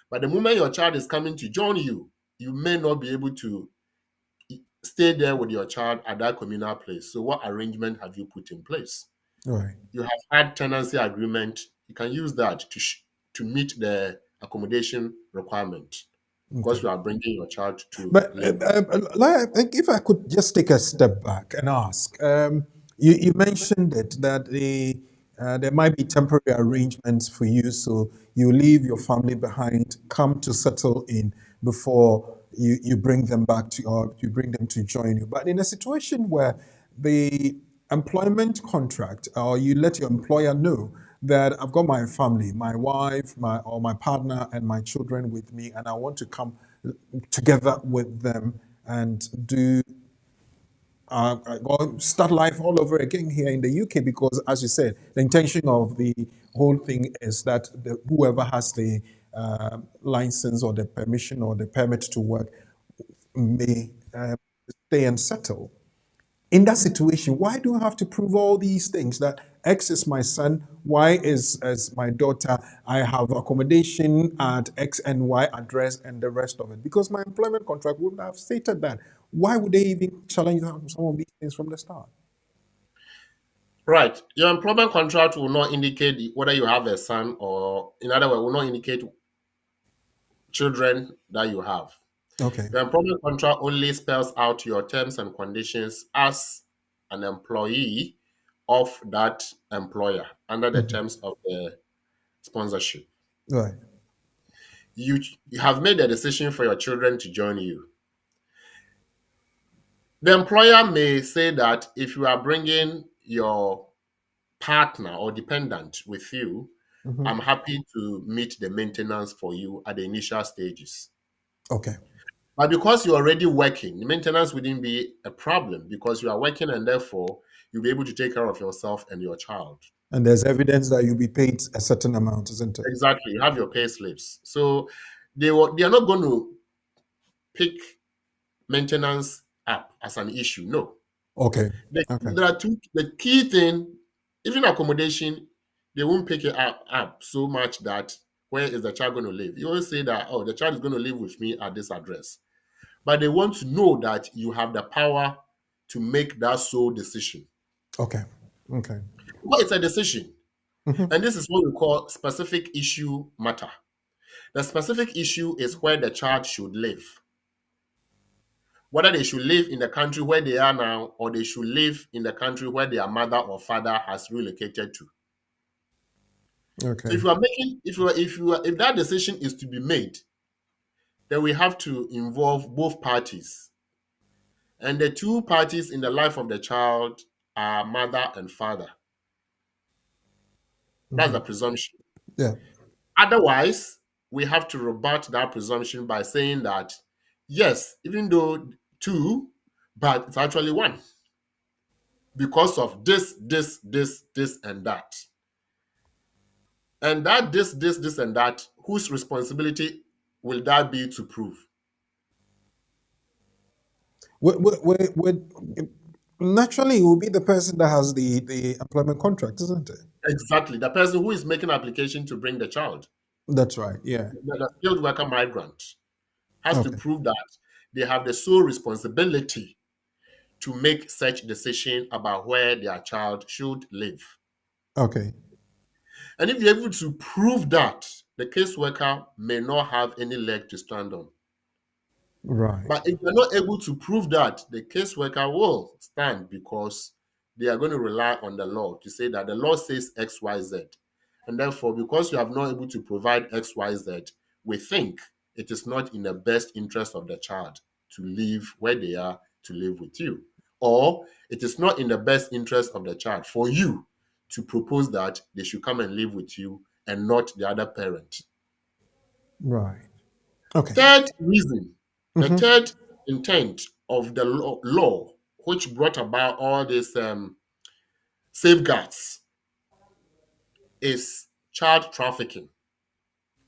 But the moment your child is coming to join you, you may not be able to stay there with your child at that communal place. So what arrangement have you put in place? Right. You have had tenancy agreement. You can use that to meet the accommodation requirement because Okay. you are bringing your child to But live. I think if I could just take a step back and ask, you mentioned it that there might be temporary arrangements for you, so you leave your family behind, come to settle in before you bring them back to, or you bring them to join you. But in a situation where the employment contract, or you let your employer know that I've got my family, my wife, my partner, and my children with me, and I want to come together with them and do or start life all over again here in the UK, because, as you said, the intention of the whole thing is that whoever has the license or the permission or the permit to work may stay and settle. In that situation, why do I have to prove all these things that X is my son, Y is as my daughter, I have accommodation at X and Y address and the rest of it? Because my employment contract wouldn't have stated that. Why would they even challenge some of these things from the start? Right. Your employment contract will not indicate whether you have a son, or in other words, will not indicate children that you have. Okay. The employment contract only spells out your terms and conditions as an employee of that employer under the terms of the sponsorship. Right. You have made a decision for your children to join you. The employer may say that if you are bringing your partner or dependent with you, I'm happy to meet the maintenance for you at the initial stages. Okay. But because you're already working, the maintenance wouldn't be a problem because you are working, and therefore you'll be able to take care of yourself and your child. And there's evidence that you'll be paid a certain amount, isn't it? Exactly. You have your pay slips. So they are not going to pick maintenance up as an issue. No. Okay. Okay. There are the key thing, even accommodation, they won't pick it up so much that where is the child going to live? You always say that, oh, the child is going to live with me at this address. But they want to know that you have the power to make that sole decision. Okay. Okay. Well, it's a decision. And this is what we call specific issue matter. The specific issue is where the child should live. Whether they should live in the country where they are now, or they should live in the country where their mother or father has relocated to. Okay. So if you are making, if that decision is to be made, then we have to involve both parties. And the two parties in the life of the child are mother and father. That's the presumption. Yeah. Otherwise, we have to rebut that presumption by saying that, yes, even though two, but it's actually one. Because of this, and that. And that this, and that, whose responsibility will that be to prove? Naturally, it will be the person that has the employment contract, isn't it? Exactly. The person who is making application to bring the child. That's right. Yeah. The skilled worker migrant has to Okay. prove that they have the sole responsibility to make such decision about where their child should live. Okay. And if you're able to prove that, the caseworker may not have any leg to stand on. Right. But if you're not able to prove that, the caseworker will stand because they are going to rely on the law to say that the law says X, Y, Z. And therefore, because you have not able to provide X, Y, Z, we think it is not in the best interest of the child to live where they are to live with you. Or it is not in the best interest of the child for you to propose that they should come and live with you and not the other parent. Right. Okay. Third reason, the third intent of the law, which brought about all these safeguards, is child trafficking.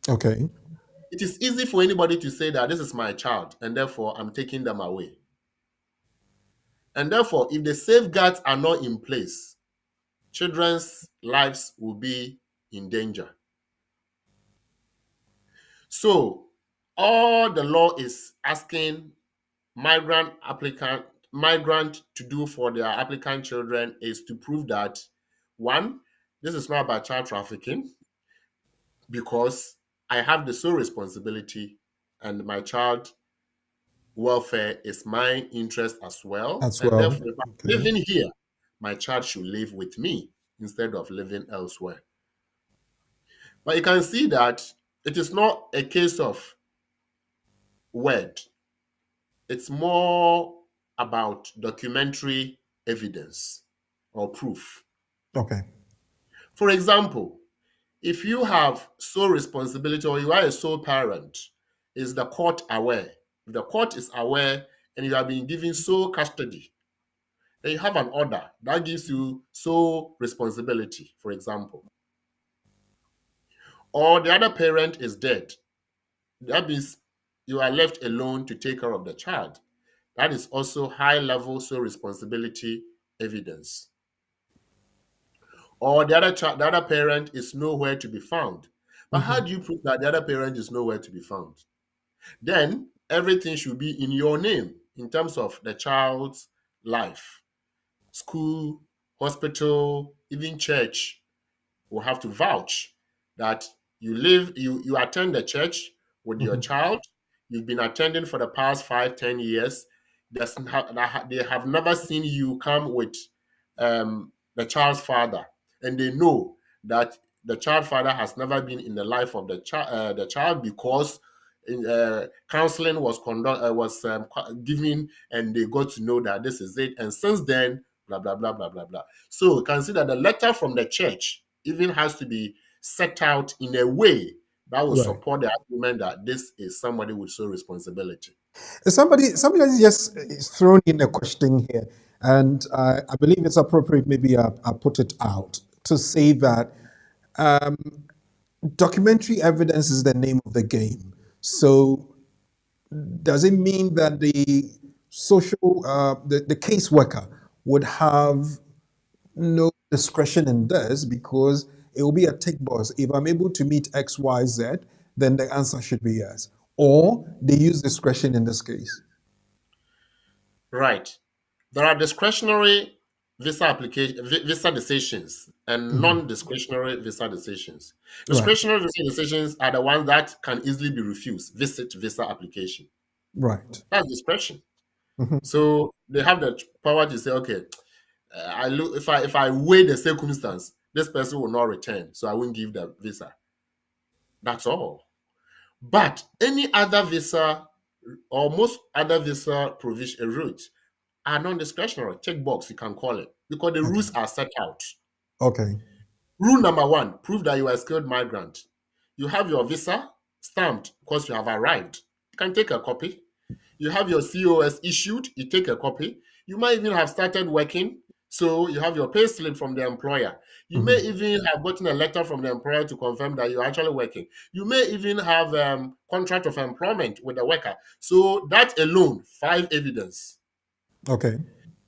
Okay. It is easy for anybody to say that this is my child and therefore I'm taking them away. And therefore, if the safeguards are not in place, children's lives will be in danger. So, all the law is asking migrant to do for their applicant children is to prove that, one, this is not about child trafficking because I have the sole responsibility and my child welfare is my interest as well. As And well. therefore, if I'm Okay. living here, my child should live with me instead of living elsewhere. But you can see that it is not a case of word. It's more about documentary evidence or proof. Okay. For example, if you have sole responsibility or you are a sole parent, is the court aware? If the court is aware and you have been given sole custody, then you have an order that gives you sole responsibility, for example. or the other parent is dead. That means you are left alone to take care of the child. That is also high level sole responsibility evidence. Or the other parent is nowhere to be found. But how Mhm. do you prove that the other parent is nowhere to be found? Then everything should be in your name in terms of the child's life. School, hospital, even church will have to vouch that you attend the church with your Mhm. child. You've been attending for the past 5, 10 years. They have never seen you come with the child's father, and they know that the child father has never been in the life of the child because counseling was given, and they got to know that this is it. And since then, blah blah blah blah blah blah. So you can see that the letter from the church even has to be set out in a way that will Right. support the argument that this is somebody with sole responsibility. Somebody has just thrown in a question here, and I believe it's appropriate. Maybe I put it out to say that documentary evidence is the name of the game. So, does it mean that the caseworker would have no discretion in this because it will be a tick box? If I'm able to meet X, Y, Z, then the answer should be yes. Or they use discretion in this case. Right. There are discretionary visa decisions and Mhm. non-discretionary visa decisions. Right, Discretionary visa decisions are the ones that can easily be refused. Visit visa application. right. That's discretion. Mhm. So they have the power to say, okay, I look if I weigh the circumstance, this person will not return, so I won't give the visa. That's all. But any other visa or most other visa provision routes are non-discretionary. Check box, you can call it, because the Okay, rules are set out. okay. Rule number one: prove that you are a skilled migrant. You have your visa stamped because you have arrived. You can take a copy. You have your COS issued, you take a copy. You might even have started working, so you have your pay slip from the employer. You may Mhm. even have gotten a letter from the employer to confirm that you're actually working. You may even have contract of employment with the worker. So that alone, five evidence. Okay,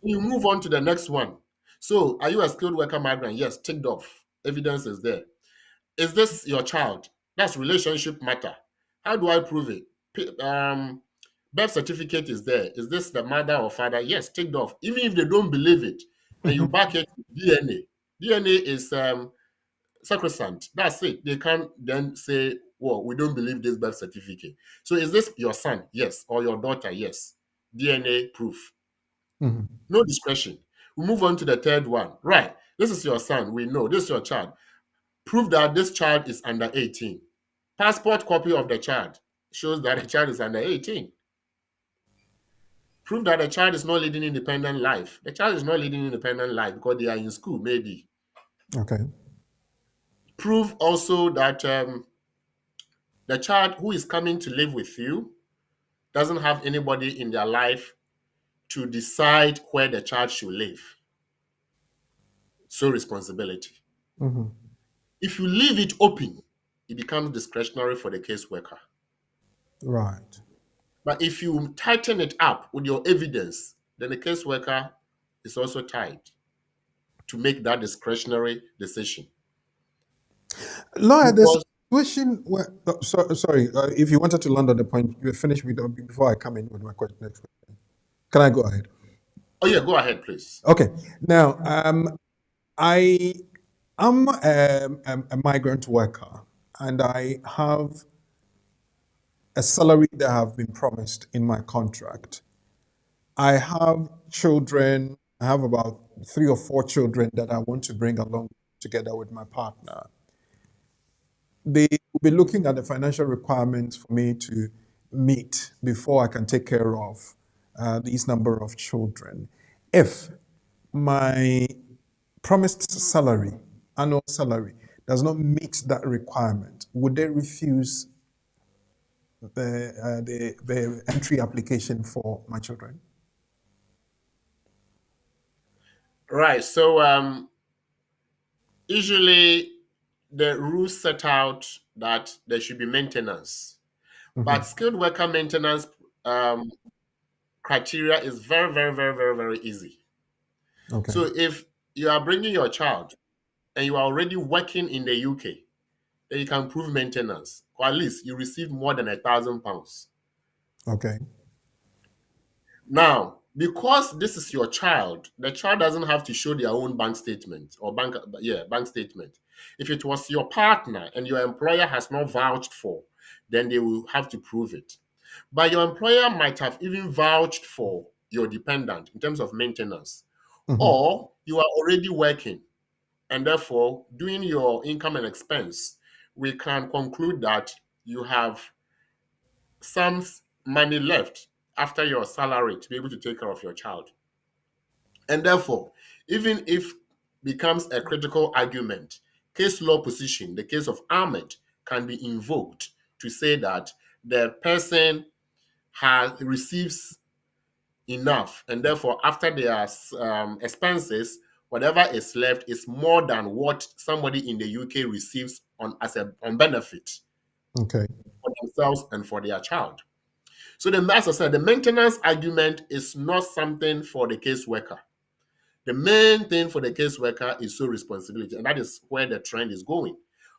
You move on to the next one. So are you a skilled worker migrant? Yes, ticked off. Evidence is there. Is this your child? That's relationship matter. How do I prove it? Birth certificate is there. Is this the mother or father? Yes, ticked off. Even if they don't believe it, and you back it with DNA. DNA is sacrosanct. That's it. They can't then say, well, we don't believe this birth certificate. So is this your son? Yes. Or your daughter? Yes. DNA proof. Mhm. No discretion. We move on to the third one. Right. This is your son. We know. This is your child. Prove that this child is under 18. Passport copy of the child shows that the child is under 18. Prove that the child is not leading independent life. The child is not leading independent life because they are in school, maybe. okay. Prove also that the child who is coming to live with you doesn't have anybody in their life to decide where the child should live. So responsibility. Mhm. If you leave it open, it becomes discretionary for the caseworker. Right. But if you tighten it up with your evidence, then the caseworker is also tied to make that discretionary decision. Lawyer, there's a Because, question where, sorry, if you wanted to land on the point, you finish with before I come in with my question next. Can I go ahead? oh yeah, go ahead, please. Okay. Now, I am a migrant worker, and I have a salary that have been promised in my contract. I have children. I have about 3 or 4 children that I want to bring along together with my partner. They will be looking at the financial requirements for me to meet before I can take care of these number of children. If my promised salary, annual salary, does not meet that requirement, would they refuse the entry application for my children? Right. So usually the rules set out that there should be maintenance. But skilled worker maintenance criteria is very, very, very, very, very easy. Okay. So if you are bringing your child and you are already working in the UK, then you can prove maintenance, or at least you receive more than £1,000. Okay. Now, because this is your child, the child doesn't have to show their own bank statement or bank statement. If it was your partner and your employer has not vouched for, then they will have to prove it. But your employer might have even vouched for your dependent in terms of maintenance, or you are already working and therefore doing your income and expense. We can conclude that you have some money left after your salary to be able to take care of your child. And therefore, even if becomes a critical argument, case law position, the case of Ahmed, can be invoked to say that the person receives enough, and therefore after their expenses, whatever is left is more than what somebody in the UK receives on benefit Okay. for themselves and for their child. So as I said, the maintenance argument is not something for the caseworker. The main thing for the caseworker is sole responsibility, and that is where the trend is going.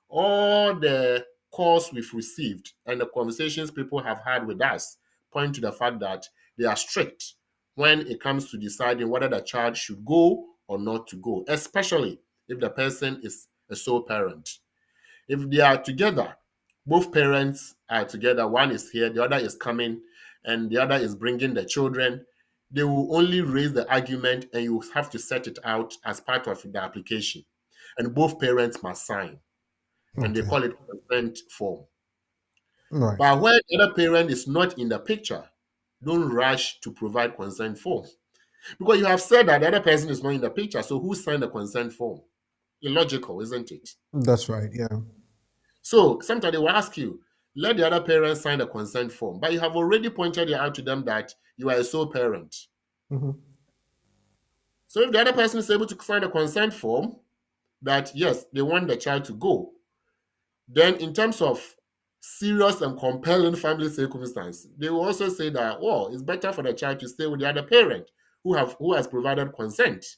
All the calls we've received and the conversations people have had with us point to the fact that they are strict when it comes to deciding whether the child should go or not to go, especially if the person is a sole parent. If they are together, both parents are together, one is here, the other is coming, and the other is bringing the children, they will only raise the argument and you have to set it out as part of the application. And both parents must sign. And they Okay. call it consent form. Right. But when the other parent is not in the picture, don't rush to provide consent form. Because you have said that the other person is not in the picture, so who signed the consent form? Illogical, isn't it? That's right. Yeah. So sometimes they will ask you, let the other parent sign the consent form, but you have already pointed out to them that you are a sole parent. So if the other person is able to sign the consent form that, yes, they want the child to go, then in terms of serious and compelling family circumstance, they will also say that, well, it's better for the child to stay with the other parent who has provided consent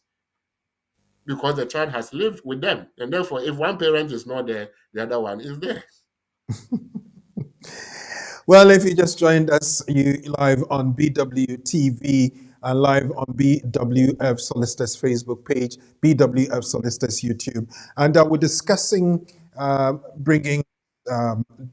because the child has lived with them. And therefore, if one parent is not there, the other one is there. Well, if you just joined us, you live on BWtv and live on BWF Solicitors Facebook page, BWF Solicitors YouTube, and we're discussing bringing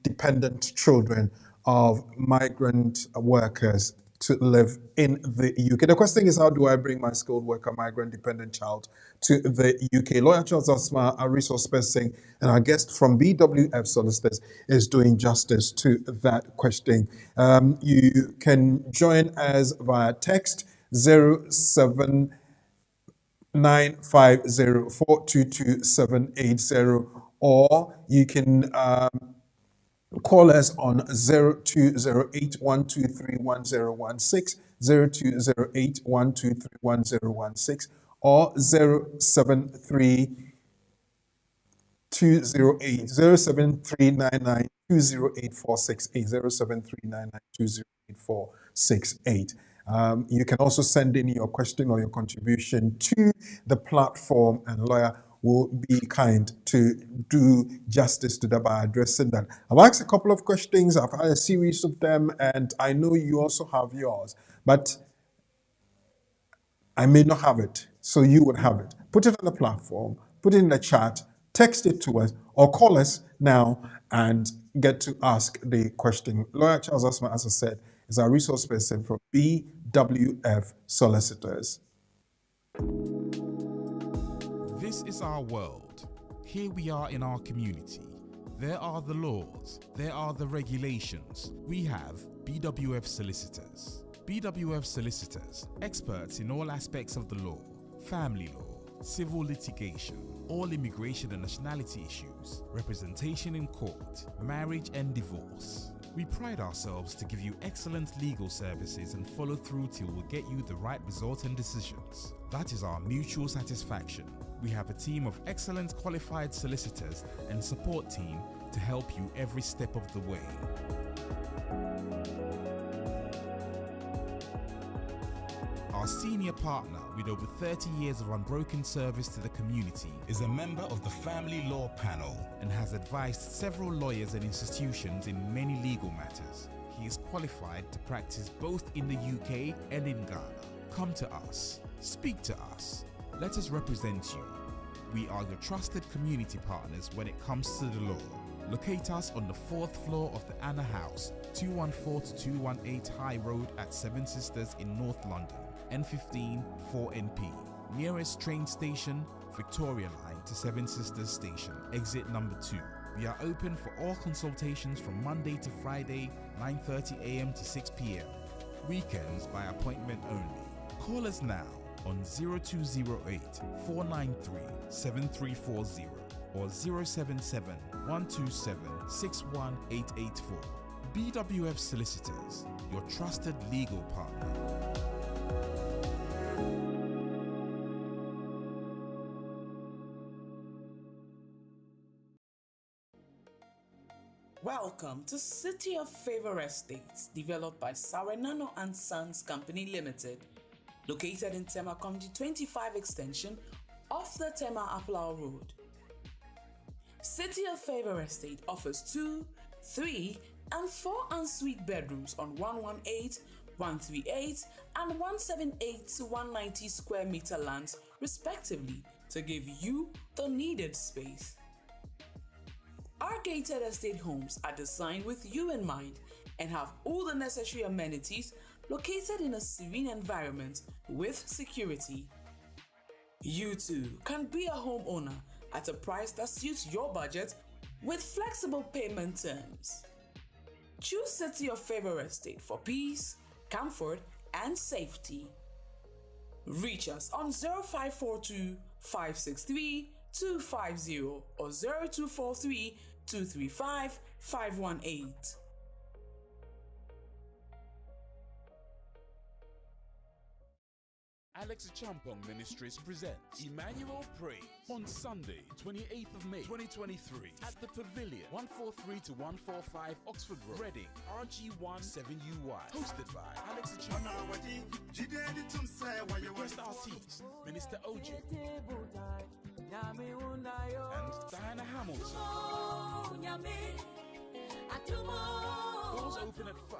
dependent children of migrant workers to live in the UK. The question is, how do I bring my skilled worker migrant dependent child to the UK? Lawyer Charles Asmah, our resource person, and our guest from BWF Solicitors is doing justice to that question. You can join us via text 07950422780, or you can call us on 0208-123-1016, 0208-123-1016, or 07399 07399208468. You can also send in your question or your contribution to the platform, and Lawyer will be kind to do justice to that by addressing that. I've asked a couple of questions, I've had a series of them, and I know you also have yours, but I may not have it, so you would have it. Put it on the platform, put it in the chat, text it to us, or call us now and get to ask the question. Lawyer Charles Asmah, as I said, is our resource person from BWF Solicitors. This is our world. Here we are in our community. There are the laws. There are the regulations. We have BWF Solicitors. BWF Solicitors, experts in all aspects of the law, family law, civil litigation, all immigration and nationality issues, representation in court, marriage and divorce. We pride ourselves to give you excellent legal services and follow through till we'll get you the right result and decisions. That is our mutual satisfaction. We have a team of excellent qualified solicitors and support team to help you every step of the way. Our senior partner, with over 30 years of unbroken service to the community, is a member of the Family Law Panel and has advised several lawyers and institutions in many legal matters. He is qualified to practice both in the UK and in Ghana. Come to us. Speak to us. Let us represent you. We are your trusted community partners when it comes to the law. Locate us on the 4th floor of the Anna House, 214-218 High Road at Seven Sisters in North London, N15 4NP. Nearest train station, Victoria Line to Seven Sisters Station, exit number 2. We are open for all consultations from Monday to Friday, 9:30 a.m. to 6 p.m. Weekends by appointment only. Call us now on 0208 493 7340 or 077 127 61884. BWF Solicitors, your trusted legal partner. Welcome to City of Favor Estates, developed by Sarenano and Sons Company Limited, located in Tema Community 25 extension off the Tema Aplau Road. City of Favor Estate offers 2, 3, and 4 ensuite bedrooms on 118, 138, and 178 to 190 square meter lands, respectively, to give you the needed space. Our gated estate homes are designed with you in mind and have all the necessary amenities located in a serene environment with security. You too can be a homeowner at a price that suits your budget with flexible payment terms. Choose City of Favor Estate for peace, comfort, and safety. Reach us on 0542 563 250 or 0243 235 518. Alex Champong Ministries presents Emmanuel Praise on Sunday, 28th of May 2023 at the Pavilion, 143 to 145 Oxford Road, Reading, RG1 7UY. Hosted by Alex Champong. Guest artist, Minister OJ and Diana Hamilton. Doors open at 5.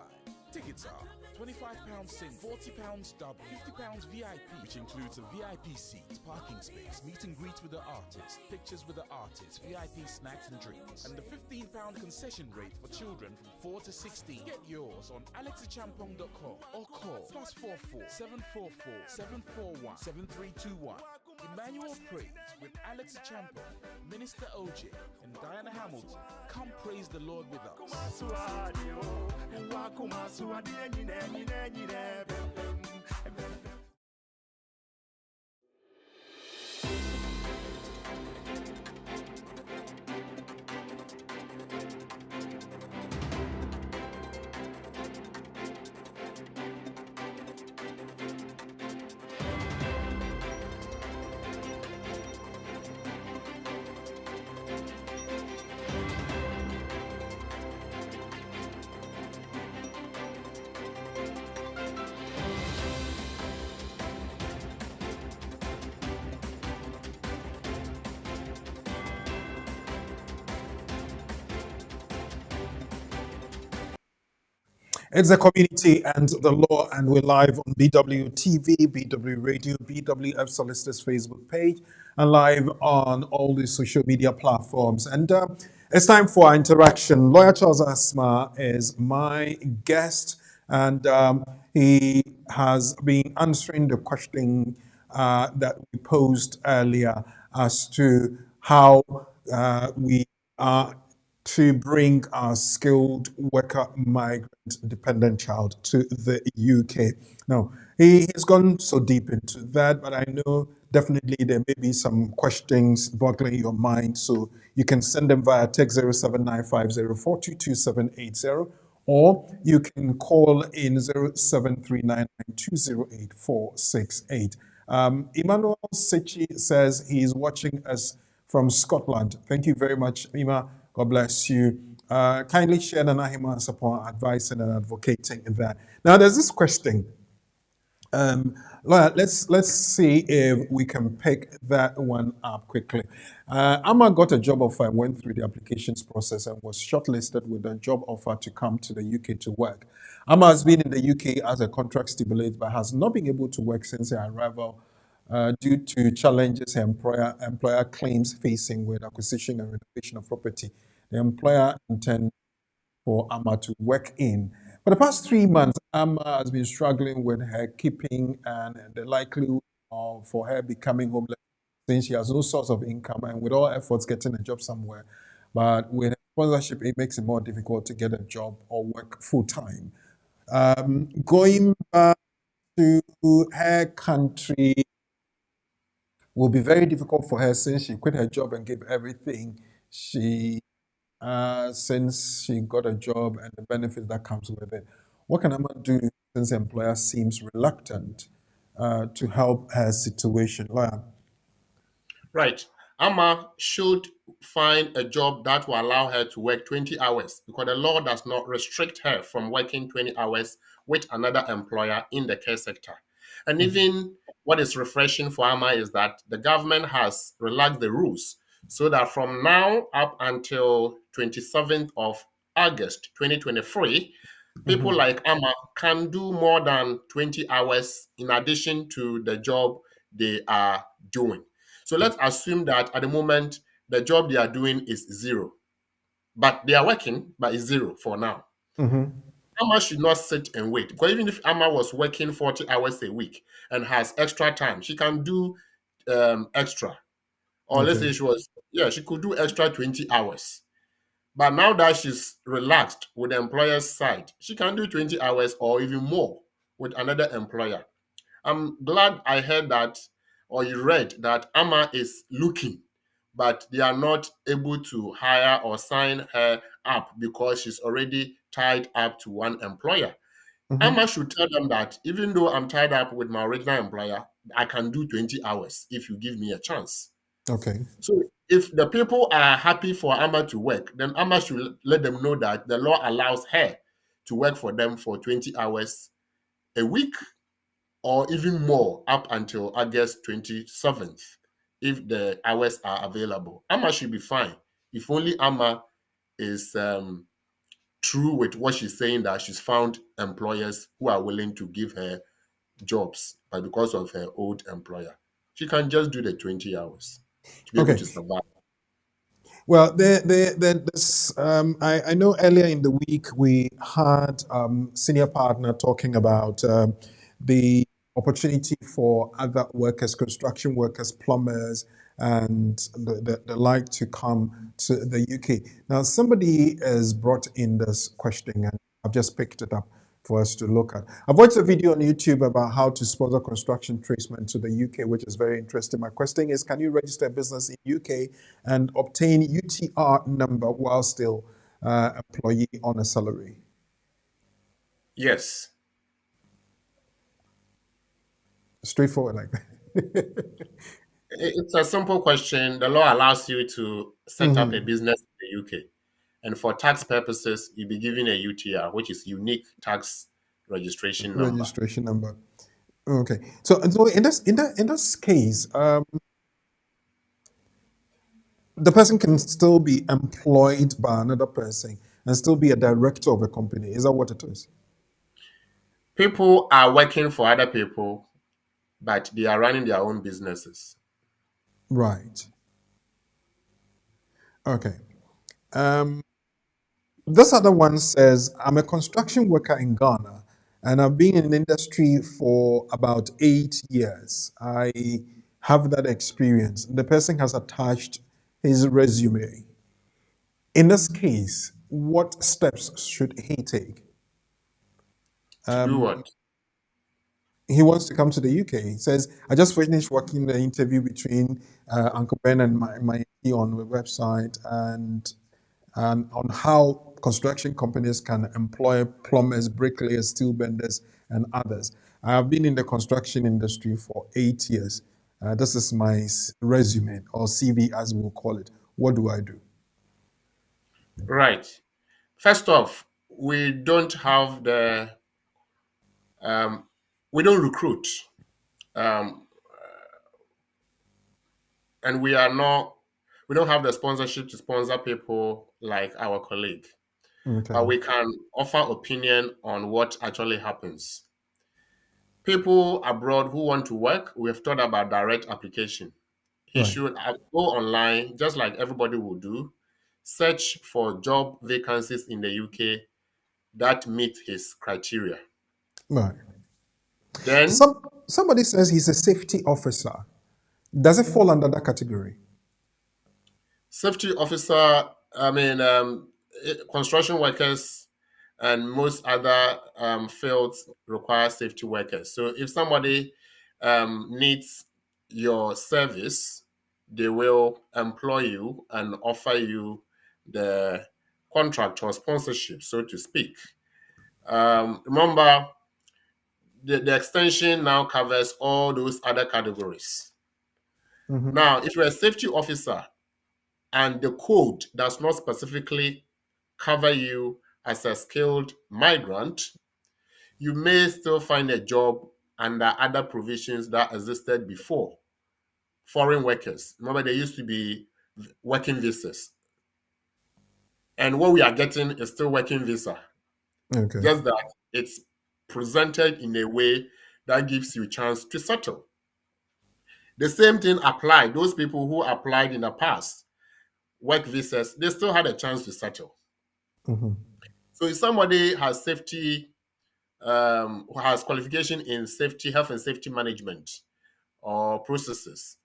Tickets are £25 single, £40 double, £50 VIP, which includes a VIP seat, parking space, meet and greet with the artist, pictures with the artist, VIP snacks and drinks, and the £15 concession rate for children from 4 to 16. Get yours on alexichampong.com or call +44 744 741 7321. Emmanuel Praise with Alex Champong, Minister OJ, and Diana Hamilton. Come praise the Lord with us. It's the community and the law, and we're live on BWtv, BW Radio, BWF Solicitors Facebook page, and live on all the social media platforms. And it's time for our interaction. Lawyer Charles Asmah is my guest, and he has been answering the question that we posed earlier as to how we are to bring our skilled worker migrant dependent child to the UK. Now, he has gone so deep into that, but I know definitely there may be some questions boggling your mind, so you can send them via text 079504222780, or you can call in 0739920848. Emmanuel Sechi says he's watching us from Scotland. Thank you very much, Ima. God bless you. Kindly share the Nahima support, advising and advocating in that. Now, there's this question. Laura, let's see if we can pick that one up quickly. Amma got a job offer and went through the applications process and was shortlisted with a job offer to come to the UK to work. Amma has been in the UK as a contract stipulate, but has not been able to work since her arrival due to challenges her employer claims facing with acquisition and renovation of property. The employer intends for Amma to work in. For the past 3 months, Amma has been struggling with her keeping and the likelihood for her becoming homeless since she has no source of income and with all efforts getting a job somewhere. But with sponsorship, it makes it more difficult to get a job or work full time. Going back to her country will be very difficult for her since she quit her job and gave everything she since she got a job and the benefits that comes with it. What can Amma do since the employer seems reluctant to help her situation? Lawyer. Right. Amma should find a job that will allow her to work 20 hours because the law does not restrict her from working 20 hours with another employer in the care sector. And even what is refreshing for Amma is that the government has relaxed the rules so that from now up until 27th of August 2023, people like Amma can do more than 20 hours in addition to the job they are doing. So let's assume that at the moment, the job they are doing is zero. But they are working, but it's zero for now. Amma should not sit and wait. Because even if Amma was working 40 hours a week and has extra time, she can do extra. Or let's say she could do extra 20 hours. But now that she's relaxed with the employer's side, she can do 20 hours or even more with another employer. I'm glad I heard that, or you read that Amma is looking, but they are not able to hire or sign her up because she's already tied up to one employer. Amma should tell them that even though I'm tied up with my original employer, I can do 20 hours if you give me a chance. Okay. So if the people are happy for Amma to work, then Amma should let them know that the law allows her to work for them for 20 hours a week or even more up until August 27th if the hours are available. Amma should be fine if only Amma is true with what she's saying, that she's found employers who are willing to give her jobs, but because of her old employer, she can just do the 20 hours to be able to survive. Well, I know earlier in the week we had senior partner talking about the opportunity for other workers, construction workers, plumbers, and the like to come to the UK. Now, somebody has brought in this question, and I've just picked it up for us to look at. I've watched a video on YouTube about how to sponsor construction tradesmen to the UK, which is very interesting. My question is, can you register a business in UK and obtain UTR number while still employee on a salary? Yes. Straightforward like that. It's a simple question. The law allows you to set up a business in the UK. And for tax purposes, you'll be given a UTR, which is unique tax registration number. Registration number. Okay. So in this case, the person can still be employed by another person and still be a director of a company. Is that what it is? People are working for other people, but they are running their own businesses. Right. Okay. This other one says, I'm a construction worker in Ghana and I've been in the industry for about 8 years. I have that experience. The person has attached his resume. In this case, what steps should he take? To do what? He wants to come to the UK. He says, I just finished working the interview between Uncle Ben and my on the website and on how construction companies can employ plumbers, bricklayers, steel benders, and others. I have been in the construction industry for 8 years. This is my resume or CV, as we'll call it. What do I do? Right. First off, we don't have we don't recruit, um, and we don't have the sponsorship to sponsor people like our colleague. Okay. But we can offer opinion on what actually happens. People abroad who want to work, we have thought about direct application. He Right. should go online, just like everybody will do, search for job vacancies in the UK that meet his criteria. Right. Then, Somebody says he's a safety officer. Does it fall under that category? safety officer, I mean, construction workers and most other fields require safety workers. So if somebody needs your service, they will employ you and offer you the contract or sponsorship, so to speak. Remember, the extension now covers all those other categories. Mm-hmm. Now, if you're a safety officer and the code does not specifically cover you as a skilled migrant, you may still find a job under other provisions that existed before. Foreign workers, remember, there used to be working visas. And what we are getting is still working visa, Okay. just that it's presented in a way that gives you a chance to settle. The same thing applied. Those people who applied in the past, work visas, they still had a chance to settle. Mm-hmm. So if somebody has who has qualification in safety, health and safety management or processes,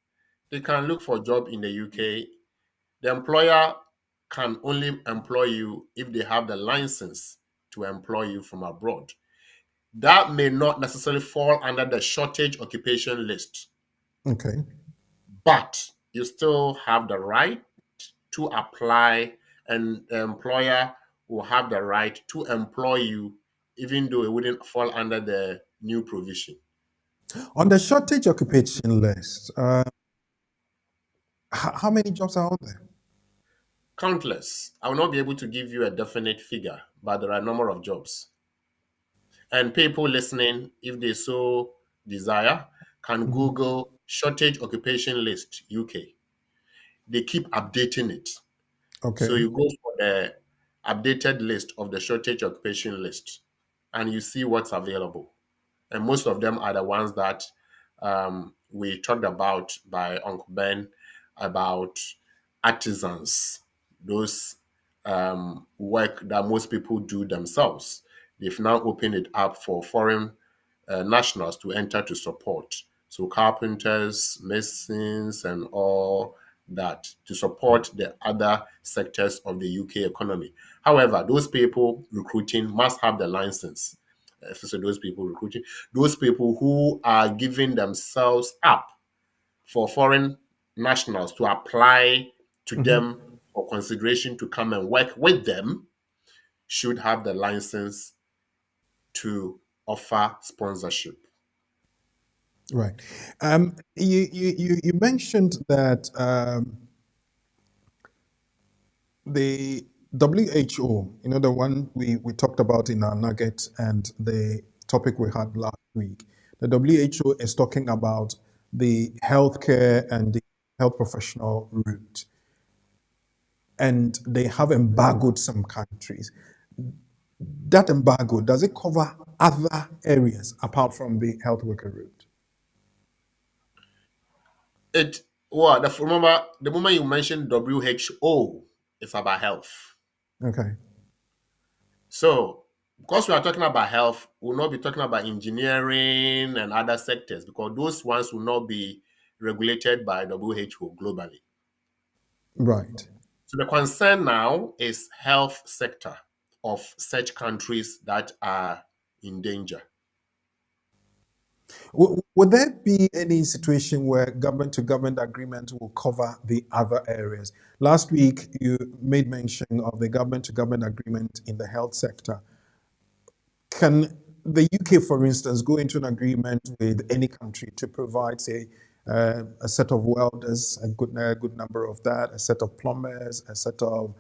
they can look for a job in the UK. The employer can only employ you if they have the license to employ you from abroad. That may not necessarily fall under the shortage occupation list, Okay. but you still have the right to apply, and the employer will have the right to employ you, even though it wouldn't fall under the new provision. On the shortage occupation list, how many jobs are out there? Countless. I will not be able to give you a definite figure, but there are a number of jobs. And people listening, if they so desire, can Mm-hmm. Google shortage occupation list UK. They keep updating it. Okay. So you go for the updated list of the shortage occupation list and you see what's available. And most of them are the ones that we talked about by Uncle Ben about artisans, those work that most people do themselves. They've now opened it up for foreign nationals to enter to support. So carpenters, masons, and all that to support the other sectors of the UK economy. However, those people recruiting must have the license. So those people recruiting, those people who are giving themselves up for foreign nationals to apply to Mm-hmm. them for consideration to come and work with them should have the license to offer sponsorship. Right. You mentioned that the WHO, the one we talked about in our nugget and the topic we had last week, the WHO is talking about the healthcare and the health professional route. And they have embargoed some countries. That embargo, does it cover other areas apart from the health worker route? Remember the moment you mentioned WHO, it's about health. Okay. So because we are talking about health, we'll not be talking about engineering and other sectors because those ones will not be regulated by WHO globally. Right. So the concern now is health sector of such countries that are in danger. Would there be any situation where government to government agreement will cover the other areas? Last week, you made mention of the government to government agreement in the health sector. Can the UK, for instance, go into an agreement with any country to provide, say, a set of welders, a good number of that, a set of plumbers, a set of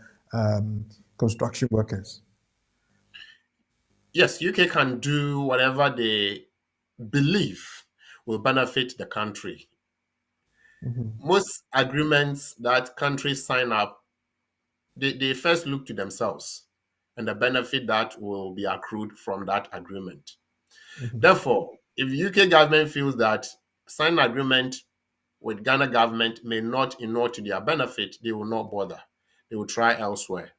construction workers? Yes, UK can do whatever they believe will benefit the country. Most agreements that countries sign up, they first look to themselves and the benefit that will be accrued from that agreement. Therefore, if UK government feels that signing agreement with Ghana government may not inure to their benefit, they will not bother. They will try elsewhere.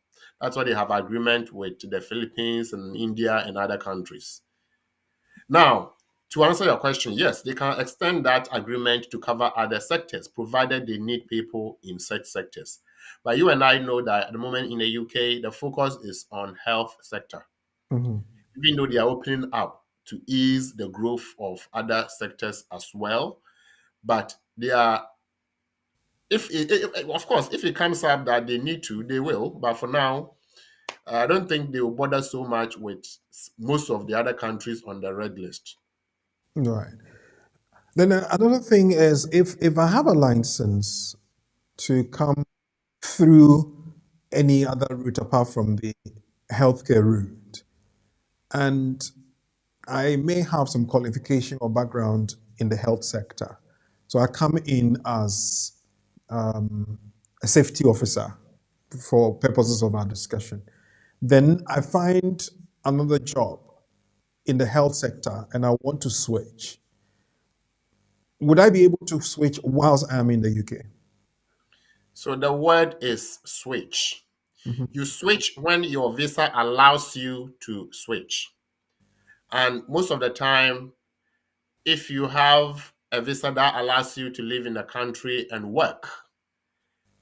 That's why they have agreement with the Philippines and India and other countries. Now, to answer your question, yes, they can extend that agreement to cover other sectors, provided they need people in such sectors. But you and I know that at the moment in the UK, the focus is on health sector, even though they are opening up to ease the growth of other sectors as well. But they are, of course, if it comes up that they need to, they will. But for now, I don't think they will bother so much with most of the other countries on the red list. Right. Then another thing is, if I have a license to come through any other route apart from the healthcare route, and I may have some qualification or background in the health sector, so I come in as a safety officer for purposes of our discussion. Then I find another job in the health sector and I want to switch. Would I be able to switch whilst I'm in the UK? So the word is switch. You switch when your visa allows you to switch. And most of the time, if you have a visa that allows you to live in the country and work,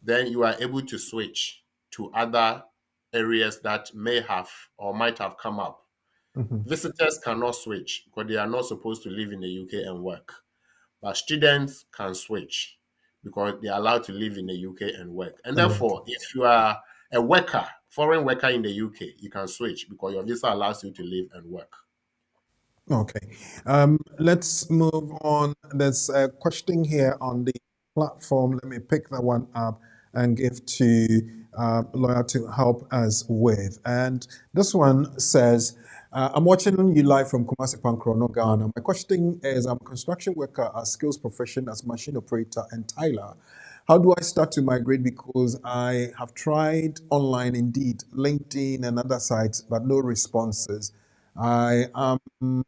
then you are able to switch to other areas that may have or might have come up. Visitors cannot switch because they are not supposed to live in the UK and work. But students can switch because they are allowed to live in the UK and work. And therefore, if you are a worker, foreign worker in the UK, you can switch because your visa allows you to live and work. Okay. Let's move on. There's a question here on the platform. Let me pick that one up and give to lawyer to help us with. And this one says, I'm watching you live from Kumasi Pankrono, Ghana. My question is, I'm a construction worker, a skills profession as machine operator and tiler. How do I start to migrate? Because I have tried online, Indeed, LinkedIn, and other sites, but no responses. I am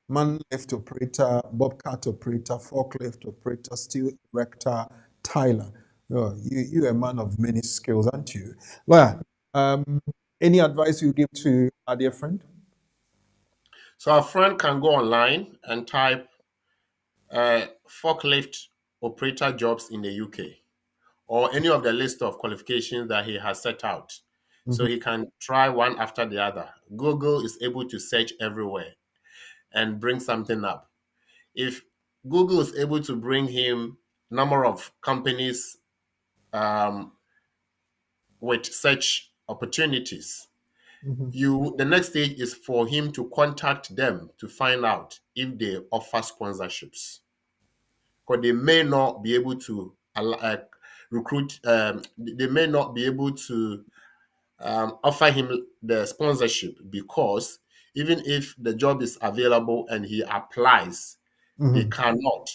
man lift operator, bobcat operator, forklift operator, steel erector, tiler. Oh, you're a man of many skills, aren't you? Lawyer, any advice you give to our dear friend? So a friend can go online and type forklift operator jobs in the UK or any of the list of qualifications that he has set out. So he can try one after the other. Google is able to search everywhere and bring something up. If Google is able to bring him number of companies with such opportunities, the next stage is for him to contact them to find out if they offer sponsorships. Because they may not be able to recruit, they may not be able to offer him the sponsorship because even if the job is available and he applies, they cannot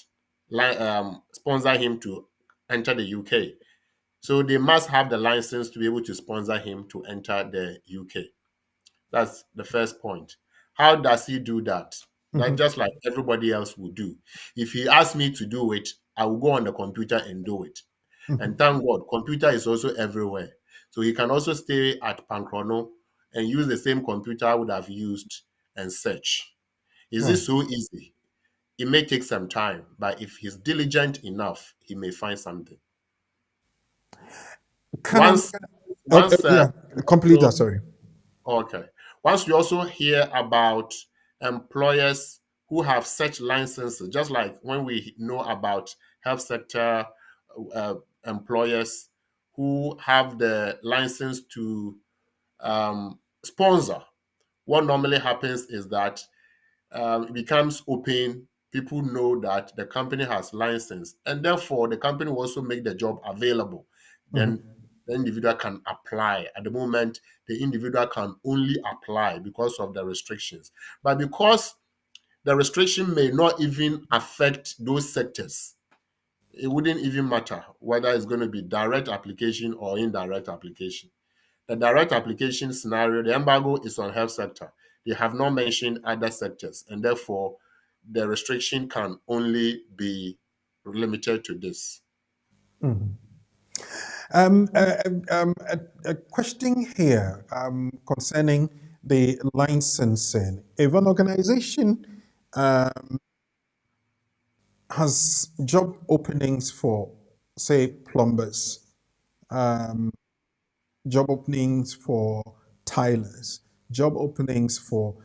sponsor him to enter the UK. So they must have the license to be able to sponsor him to enter the UK. That's the first point. How does he do that? That just like everybody else would do. If he asks me to do it, I will go on the computer and do it. And thank God, computer is also everywhere. So he can also stay at Pankrono and use the same computer I would have used and search. Is Right. this so easy? It may take some time, but if he's diligent enough, he may find something. Can I? Once, Okay, once, yeah, complete that. so Sorry. Okay. Once we also hear about employers who have such licenses, just like when we know about health sector employers who have the license to sponsor, what normally happens is that it becomes open, people know that the company has license, and therefore the company will also make the job available. Then the individual can apply. At the moment, the individual can only apply because of the restrictions. But because the restriction may not even affect those sectors, it wouldn't even matter whether it's going to be direct application or indirect application. The direct application scenario, the embargo is on health sector. They have not mentioned other sectors, and therefore the restriction can only be limited to this. A question here concerning the licensing. If an organization has job openings for, say, plumbers, job openings for tilers, job openings for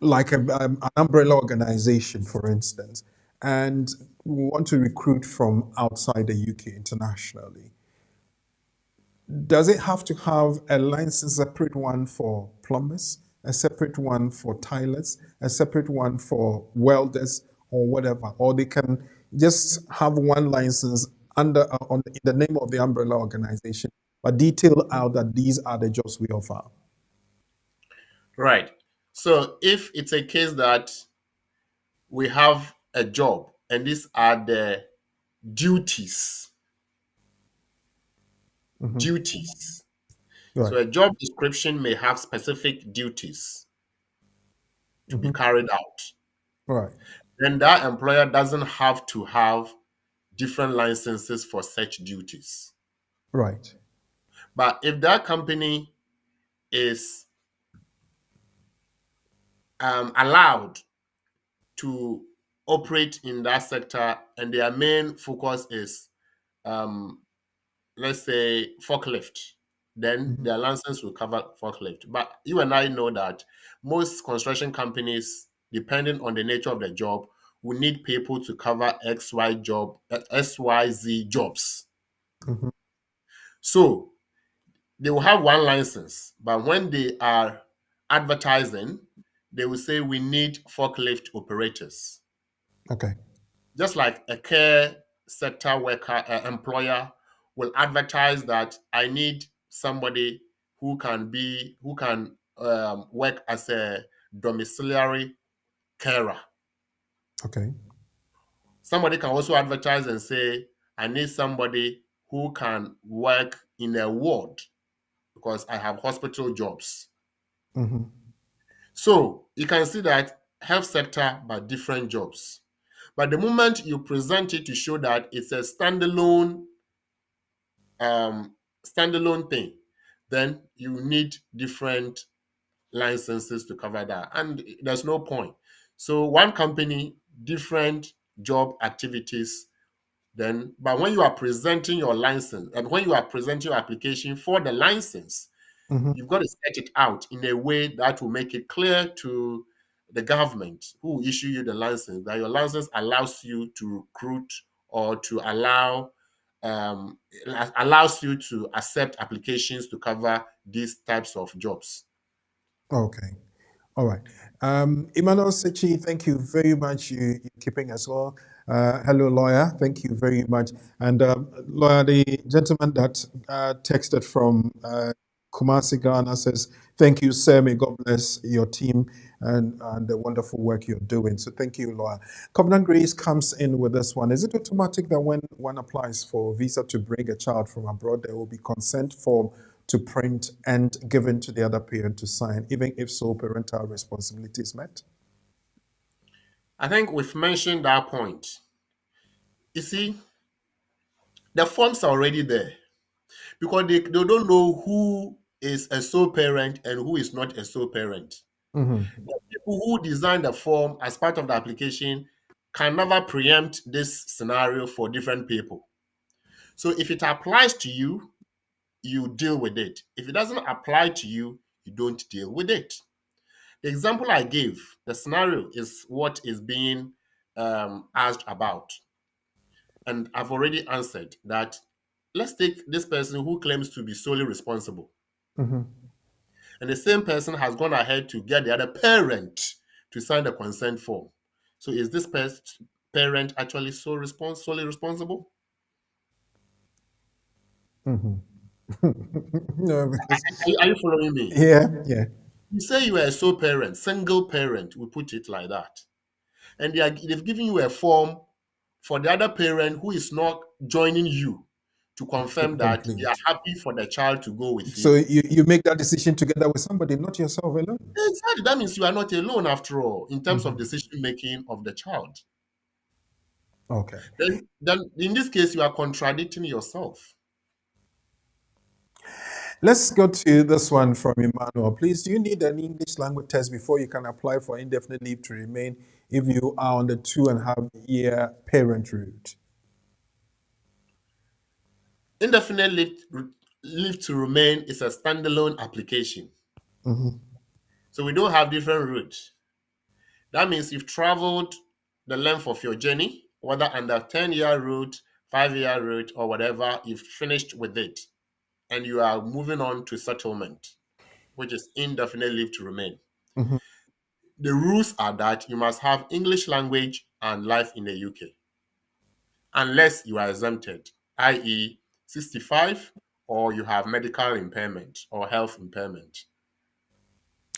like an umbrella organization, for instance, and we want to recruit from outside the UK internationally. Does it have to have a license, separate one for plumbers, a separate one for tilers, a separate one for welders, or whatever? Or they can just have one license under in the name of the umbrella organization, but detail out that these are the jobs we offer. Right. So if it's a case that we have a job and these are the duties, duties. Right, So a job description may have specific duties to be carried out. right, Then that employer doesn't have to have different licenses for such duties. right. But if that company is allowed to operate in that sector and their main focus is, um, let's say, forklift, then their license will cover forklift. But you and I know that most construction companies, depending on the nature of the job, will need people to cover XYZ jobs. So they will have one license, but when they are advertising, they will say we need forklift operators. Okay. Just like a care sector worker employer will advertise that I need somebody who can work as a domiciliary carer. Okay. Somebody can also advertise and say I need somebody who can work in a ward because I have hospital jobs. So you can see that health sector, but different jobs. But the moment you present it to show that it's a standalone thing, then you need different licenses to cover that, and there's no point. So one company, different job activities. Then, but when you are presenting your license and when you are presenting your application for the license, you've got to set it out in a way that will make it clear to the government who will issue you the license that your license allows you to recruit or to um, allows you to accept applications to cover these types of jobs. Okay. All right. Emmanuel Sechi, thank you very much. You're keeping us well. Hello, lawyer. Thank you very much. And lawyer, the gentleman that texted from Kumasi, Ghana says, thank you, sir. May God bless your team and the wonderful work you're doing. So thank you, lawyer. Covenant Grace comes in with this one. Is it automatic that when one applies for a visa to bring a child from abroad, there will be consent form to print and given to the other parent to sign, even if sole parental responsibility is met? I think we've mentioned that point. You see, the forms are already there because they don't know who is a sole parent and who is not a sole parent. The people who design the form as part of the application can never preempt this scenario for different people. So if it applies to you, you deal with it. If it doesn't apply to you, you don't deal with it. The example I gave, the scenario is what is being asked about. And I've already answered that. Let's take this person who claims to be solely responsible. And the same person has gone ahead to get the other parent to sign the consent form. So is this parent actually solely responsible? No, because Are you following me? yeah. You say you are a sole parent, single parent, we put it like that. And they've given you a form for the other parent who is not joining you to confirm that they are Complete. happy for the child to go with So you. you make that decision together with somebody, not yourself alone. Exactly. That means you are not alone after all in terms of decision making of the child. Okay. Then in this case, you are contradicting yourself. Let's go to this one from Emmanuel. Please, do you need an English language test before you can apply for indefinite leave to remain if you are on the 2.5 year parent route? Indefinite leave to remain is a standalone application. So we don't have different routes. That means you've traveled the length of your journey, whether under 10-year route, 5-year route, or whatever, you've finished with it. And you are moving on to settlement, which is indefinite leave to remain. The rules are that you must have English language and life in the UK, unless you are exempted, i.e., 65, or you have medical impairment or health impairment,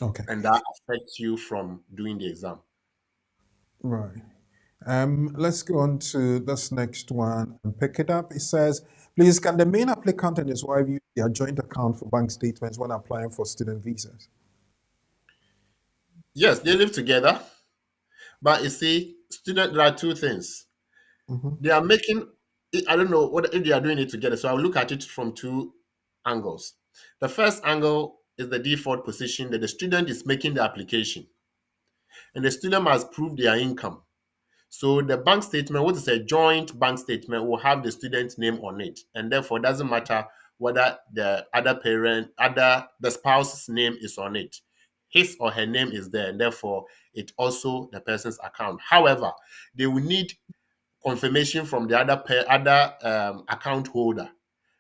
Okay. and that affects you from doing the exam. Right. Let's go on to this next one and pick it up. It says, please, can the main applicant and his wife use their joint account for bank statements when applying for student visas? Yes, they live together, but you see, there are two things. They are making, I don't know what if they are doing it together. So I'll look at it from two angles. The first angle is the default position that the student is making the application, and the student must prove their income. So the bank statement, what is a joint bank statement, will have the student's name on it, and therefore it doesn't matter whether the the spouse's name is on it. His or her name is there, and therefore it also the person's account. However, they will need confirmation from the other account holder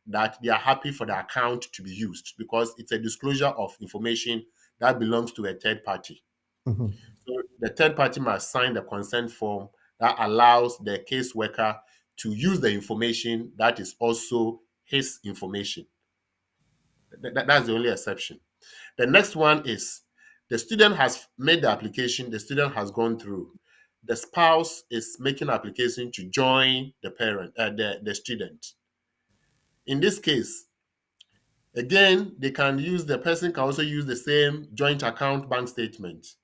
that they are happy for the account to be used, because it's a disclosure of information that belongs to a third party. So the third party must sign the consent form that allows the caseworker to use the information that is also his information. That's the only exception. The next one is the student has made the application, the student has gone through. The spouse is making application to join the student. In this case, again, the person can also use the same joint account bank statement.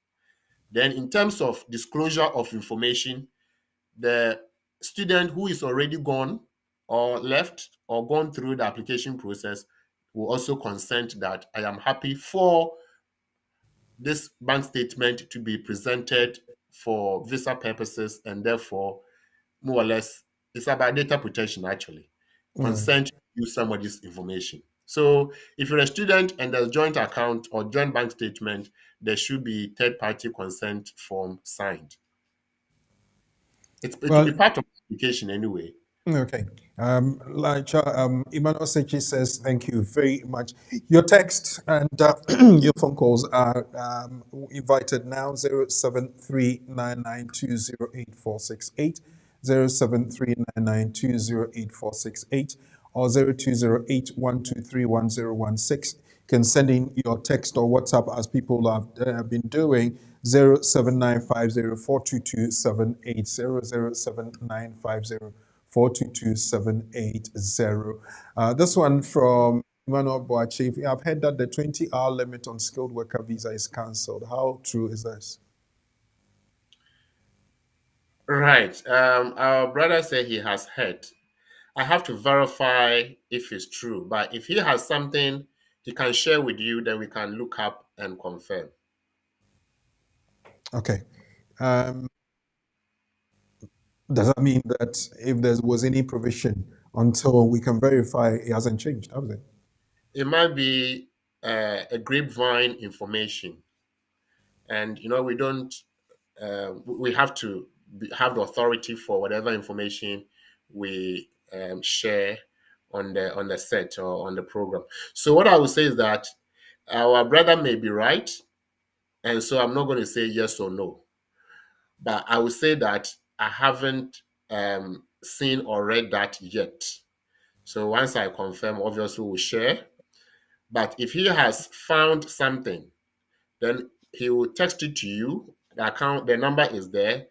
Then in terms of disclosure of information, the student who is already gone or left or gone through the application process will also consent that I am happy for this bank statement to be presented for visa purposes, and therefore, more or less, it's about data protection actually. Right. Consent to use somebody's information. So if you're a student and there's joint account or joint bank statement, there should be third-party consent form signed. It will be Well, part of the application anyway. okay. Emmanuel Sechi says, thank you very much. Your text and your phone calls are invited now. 0739920848, 0739920848, or 0208123116. You can send in your text or WhatsApp, as people have been doing, 0795042278, 00795042278. This one from Emmanuel Boachief. I've heard that the 20-hour limit on skilled worker visa is cancelled. How true is this? Right. Our brother said he has heard. I have to verify if it's true, but if he has something he can share with you, then we can look up and confirm. Okay. Does that mean that if there was any provision until we can verify, it hasn't changed, has it? It might be a grapevine information, and we don't. We have to have the authority for whatever information we share on the set or on the program. So what I would say is that our brother may be right, And so I'm not going to say yes or no. But I would say that I haven't seen or read that yet. So once I confirm, obviously we'll share. But if he has found something, then he will text it to you. The number is there.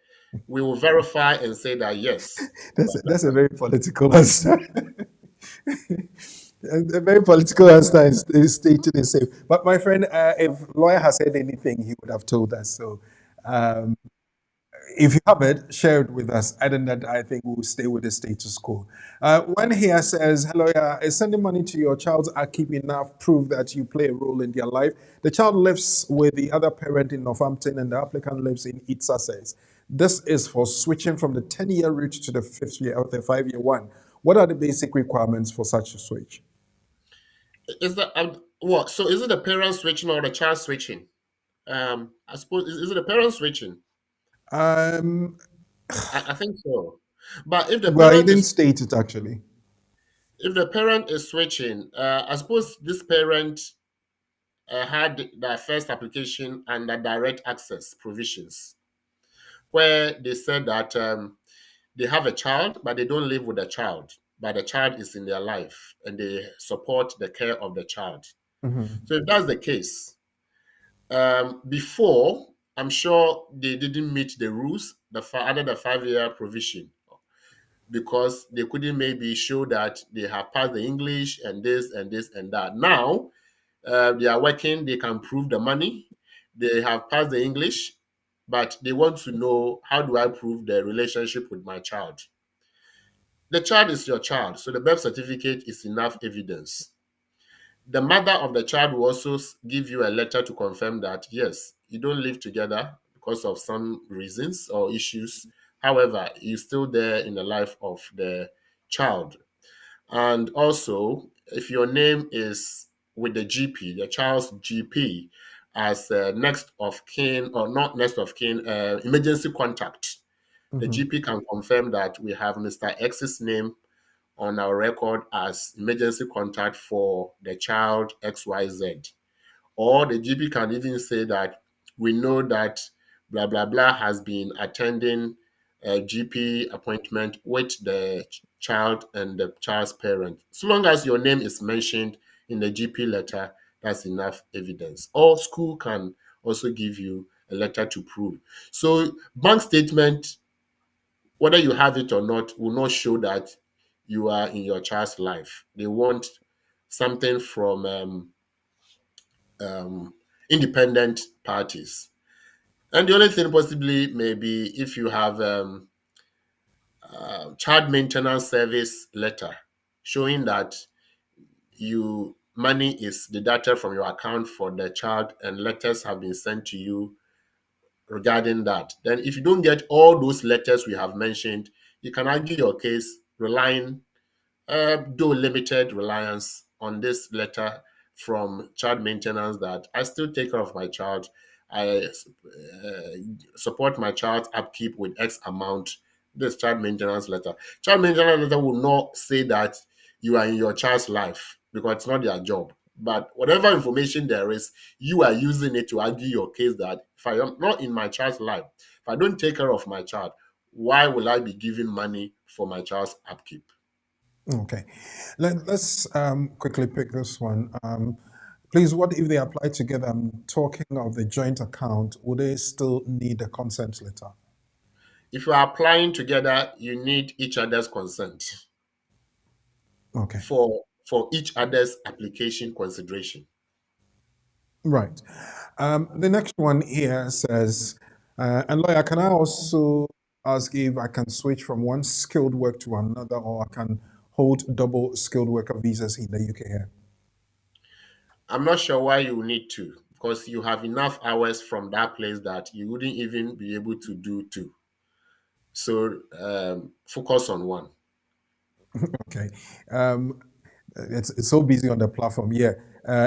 We will verify and say that yes. That's a very political answer. A very political answer is stating the same. But my friend, if lawyer has said anything, he would have told us. So if you have it, share it with us. Other than that, I think we'll stay with the status quo. When here says, hello, is sending money to your child's upkeep enough proof that you play a role in their life? The child lives with the other parent in Northampton and the applicant lives in East Sussex. This is for switching from the 10-year route to the 5th year or the 5-year one. What are the basic requirements for such a switch? Is that what? So is it the parent switching or the child switching? I suppose is it the parent switching? Um, I think so. But well, he didn't state it actually. if the parent is switching, I suppose this parent had their first application under direct access provisions, where they said that they have a child, but they don't live with the child, but the child is in their life and they support the care of the child. Mhm. So if that's the case, before, I'm sure they didn't meet the rules under the 5-year provision because they couldn't maybe show that they have passed the English and this and this and that. Now they are working, they can prove the money, they have passed the English, but they want to know, how do I prove the relationship with my child? The child is your child, so the birth certificate is enough evidence. The mother of the child will also give you a letter to confirm that, yes, you don't live together because of some reasons or issues. However, you're still there in the life of the child. And also, if your name is with the GP, the child's GP, as next of kin or not next of kin, emergency contact, the Mhm. GP can confirm that we have Mr. X's name on our record as emergency contact for the child XYZ. Or the GP can even say that we know that blah, blah, blah has been attending a GP appointment with the child and the child's parent. So long as your name is mentioned in the GP letter, that's enough evidence. Or school can also give you a letter to prove. So bank statement, whether you have it or not, will not show that you are in your child's life. They want something from um, independent parties. And the only thing possibly maybe if you have child maintenance service letter showing that you money is deducted from your account for the child and letters have been sent to you regarding that. Then if you don't get all those letters we have mentioned, you can argue your case relying though limited reliance on this letter from child maintenance that I still take care of my child. I support my child's upkeep with X amount. This child maintenance letter. Child maintenance letter will not say that you are in your child's life because it's not their job. But whatever information there is, you are using it to argue your case that if I am not in my child's life, if I don't take care of my child, why will I be giving money for my child's upkeep? Okay, let's quickly pick this one. Please, what if they apply together? I'm talking of the joint account. Would they still need a consent letter? If you are applying together, you need each other's consent Okay, for each other's application consideration. right. The next one here says, and lawyer, can I also ask if I can switch from one skilled work to another, or I can hold double skilled worker visas in the UK here? I'm not sure why you need to, because you have enough hours from that place that you wouldn't even be able to do two. So focus on one. Okay. It's so busy on the platform. Yeah,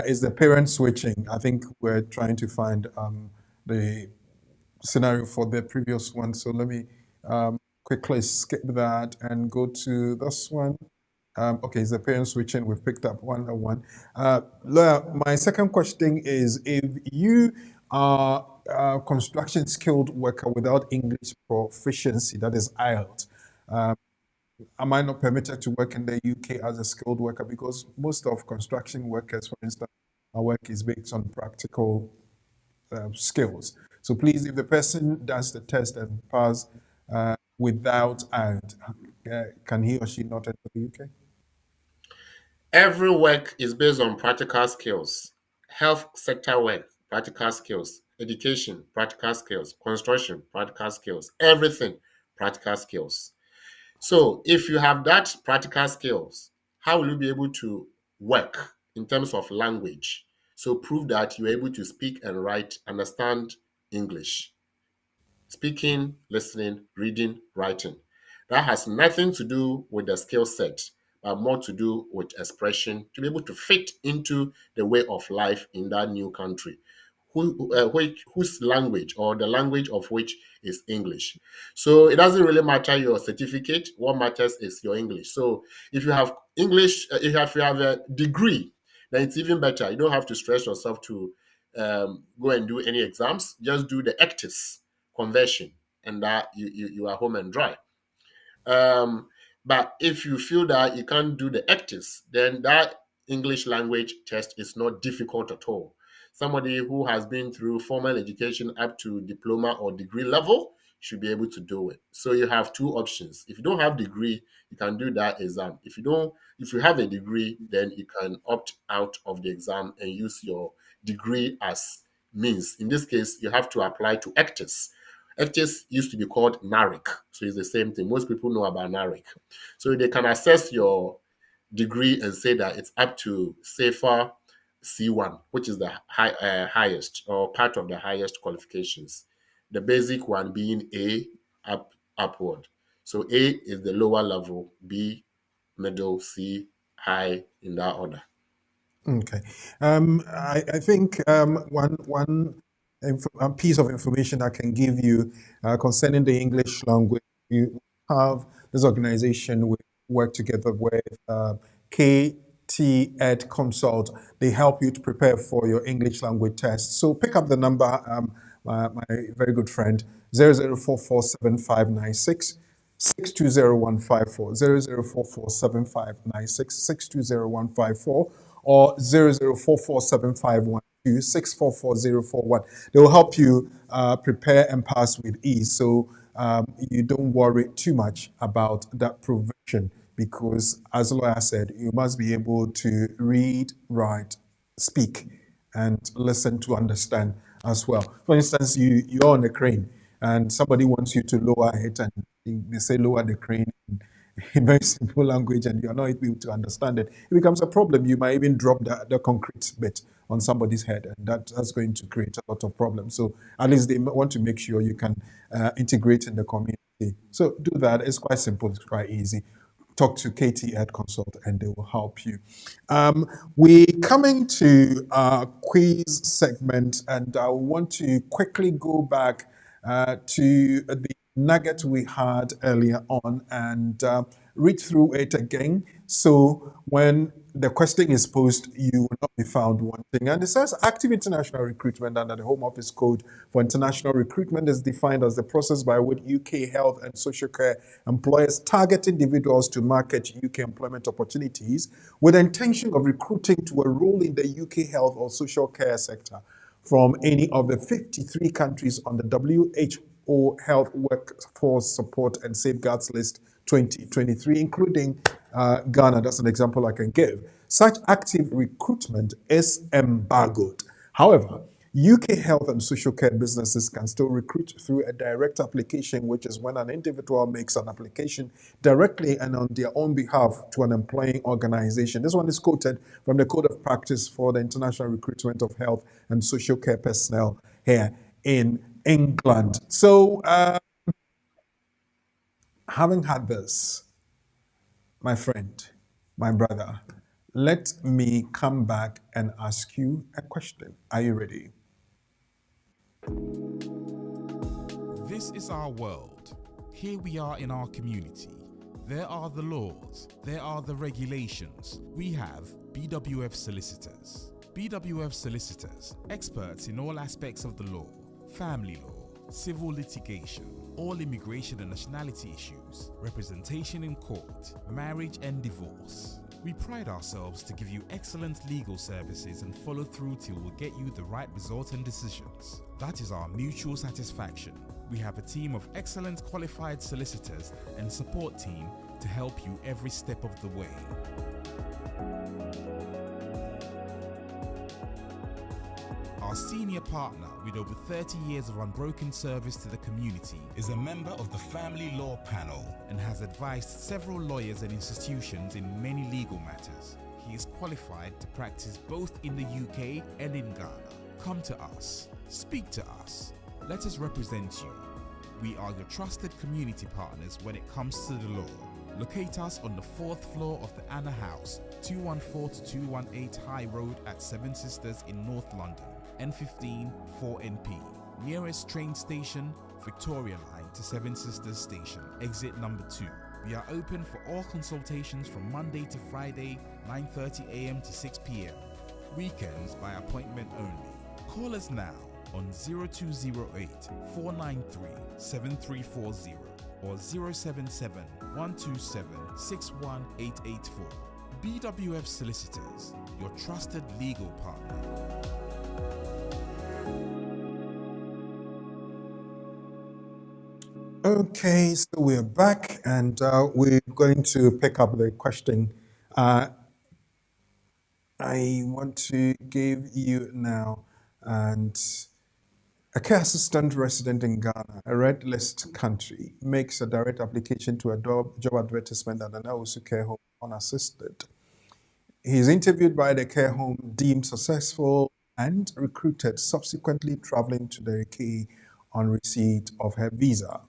is the parent switching? I think we're trying to find the scenario for the previous one. So let me quickly skip that and go to this one. Okay, is the parent switching? We've picked up one. Laura, my second question is: if you are construction skilled worker without English proficiency, that is IELTS, am I not permitted to work in the UK as a skilled worker? Because most of construction workers, for instance, our work is based on practical skills. So please, if the person does the test and pass without IELTS, can he or she not enter the UK? Every work is based on practical skills. Health sector work, practical skills. Education, practical skills. Construction, practical skills. Everything, practical skills. So if you have that practical skills, how will you be able to work in terms of language? So prove that you're able to speak and write, understand English. Speaking, listening, reading, writing. That has nothing to do with the skill set, but more to do with expression to be able to fit into the way of life in that new country, whose language or the language of which is English. So it doesn't really matter your certificate. What matters is your English. So if you have English, if you have a degree, then it's even better. You don't have to stress yourself to go and do any exams. Just do the ECTIS conversion, and that you are home and dry. But if you feel that you can't do the ECTIS, then that English language test is not difficult at all. Somebody who has been through formal education up to diploma or degree level should be able to do it. So you have two options. If you don't have degree, you can do that exam. If you have a degree, then you can opt out of the exam and use your degree as means. In this case, you have to apply to ECTIS. ECTIS used to be called NARIC, so it's the same thing. Most people know about NARIC. So they can assess your degree and say that it's up to SAFER C1, which is the highest or part of the highest qualifications. The basic one being A upward. So A is the lower level, B middle, C high, in that order. Okay. I think one piece of information I can give you concerning the English language, you have this organization we work together with, KT Ed Consult. They help you to prepare for your English language test. So pick up the number, my very good friend, 00447596. 620154 00447596 620154 or 00447512 They will help you prepare and pass with ease, so you don't worry too much about that provision, because as the lawyer said, you must be able to read, write, speak, and listen to understand as well. For instance, you're on a crane and somebody wants you to lower it, and they say lower the crane in very simple language, and you're not able to understand it. It becomes a problem. You might even drop the concrete bit on somebody's head, and that's going to create a lot of problems. So at least they want to make sure you can integrate in the community. So do that. It's quite simple. It's quite easy. Talk to KT Ed Consult and they will help you. We're coming to our quiz segment, and I want to quickly go back to the nugget we had earlier on and read through it again. So when the question is posed, you will not be found wanting. And it says active international recruitment under the Home Office Code for International Recruitment is defined as the process by which UK health and social care employers target individuals to market UK employment opportunities with the intention of recruiting to a role in the UK health or social care sector from any of the 53 countries on the WHO Health Workforce Support and Safeguards List 2023, including Ghana. That's an example I can give. Such active recruitment is embargoed. However, UK health and social care businesses can still recruit through a direct application, which is when an individual makes an application directly and on their own behalf to an employing organization. This one is quoted from the Code of Practice for the International Recruitment of Health and Social Care Personnel here in England. So, having had this, my friend, my brother, let me come back and ask you a question. Are you ready? This is our world. Here we are in our community. There are the laws. There are the regulations. We have BWF Solicitors. BWF Solicitors, experts in all aspects of the law. family law, civil litigation, all immigration and nationality issues, representation in court, marriage and divorce. We pride ourselves to give you excellent legal services and follow through till we get you the right result and decisions. That is our mutual satisfaction. We have a team of excellent qualified solicitors and support team to help you every step of the way. Our senior partner, with over 30 years of unbroken service to the community, is a member of the Family Law Panel and has advised several lawyers and institutions in many legal matters. He is qualified to practice both in the UK and in Ghana. Come to us. Speak to us. Let us represent you. We are your trusted community partners when it comes to the law. Locate us on the 4th floor of the Anna House, 214 to 218 High Road at Seven Sisters in North London, N15 4NP. Nearest train station, Victoria Line to Seven Sisters Station, exit number 2. We are open for all consultations from Monday to Friday, 9:30 a.m. to 6 p.m. Weekends by appointment only. Call us now on 0208 493 7340 or 077 127 61884. BWF Solicitors, your trusted legal partner. Okay, so we're back and we're going to pick up the question. I want to give you now, and a care assistant resident in Ghana, a red list country, makes a direct application to a job advertisement at an Owusu care home unassisted. He is interviewed by the care home, deemed successful, and recruited, subsequently traveling to the UK on receipt of her visa.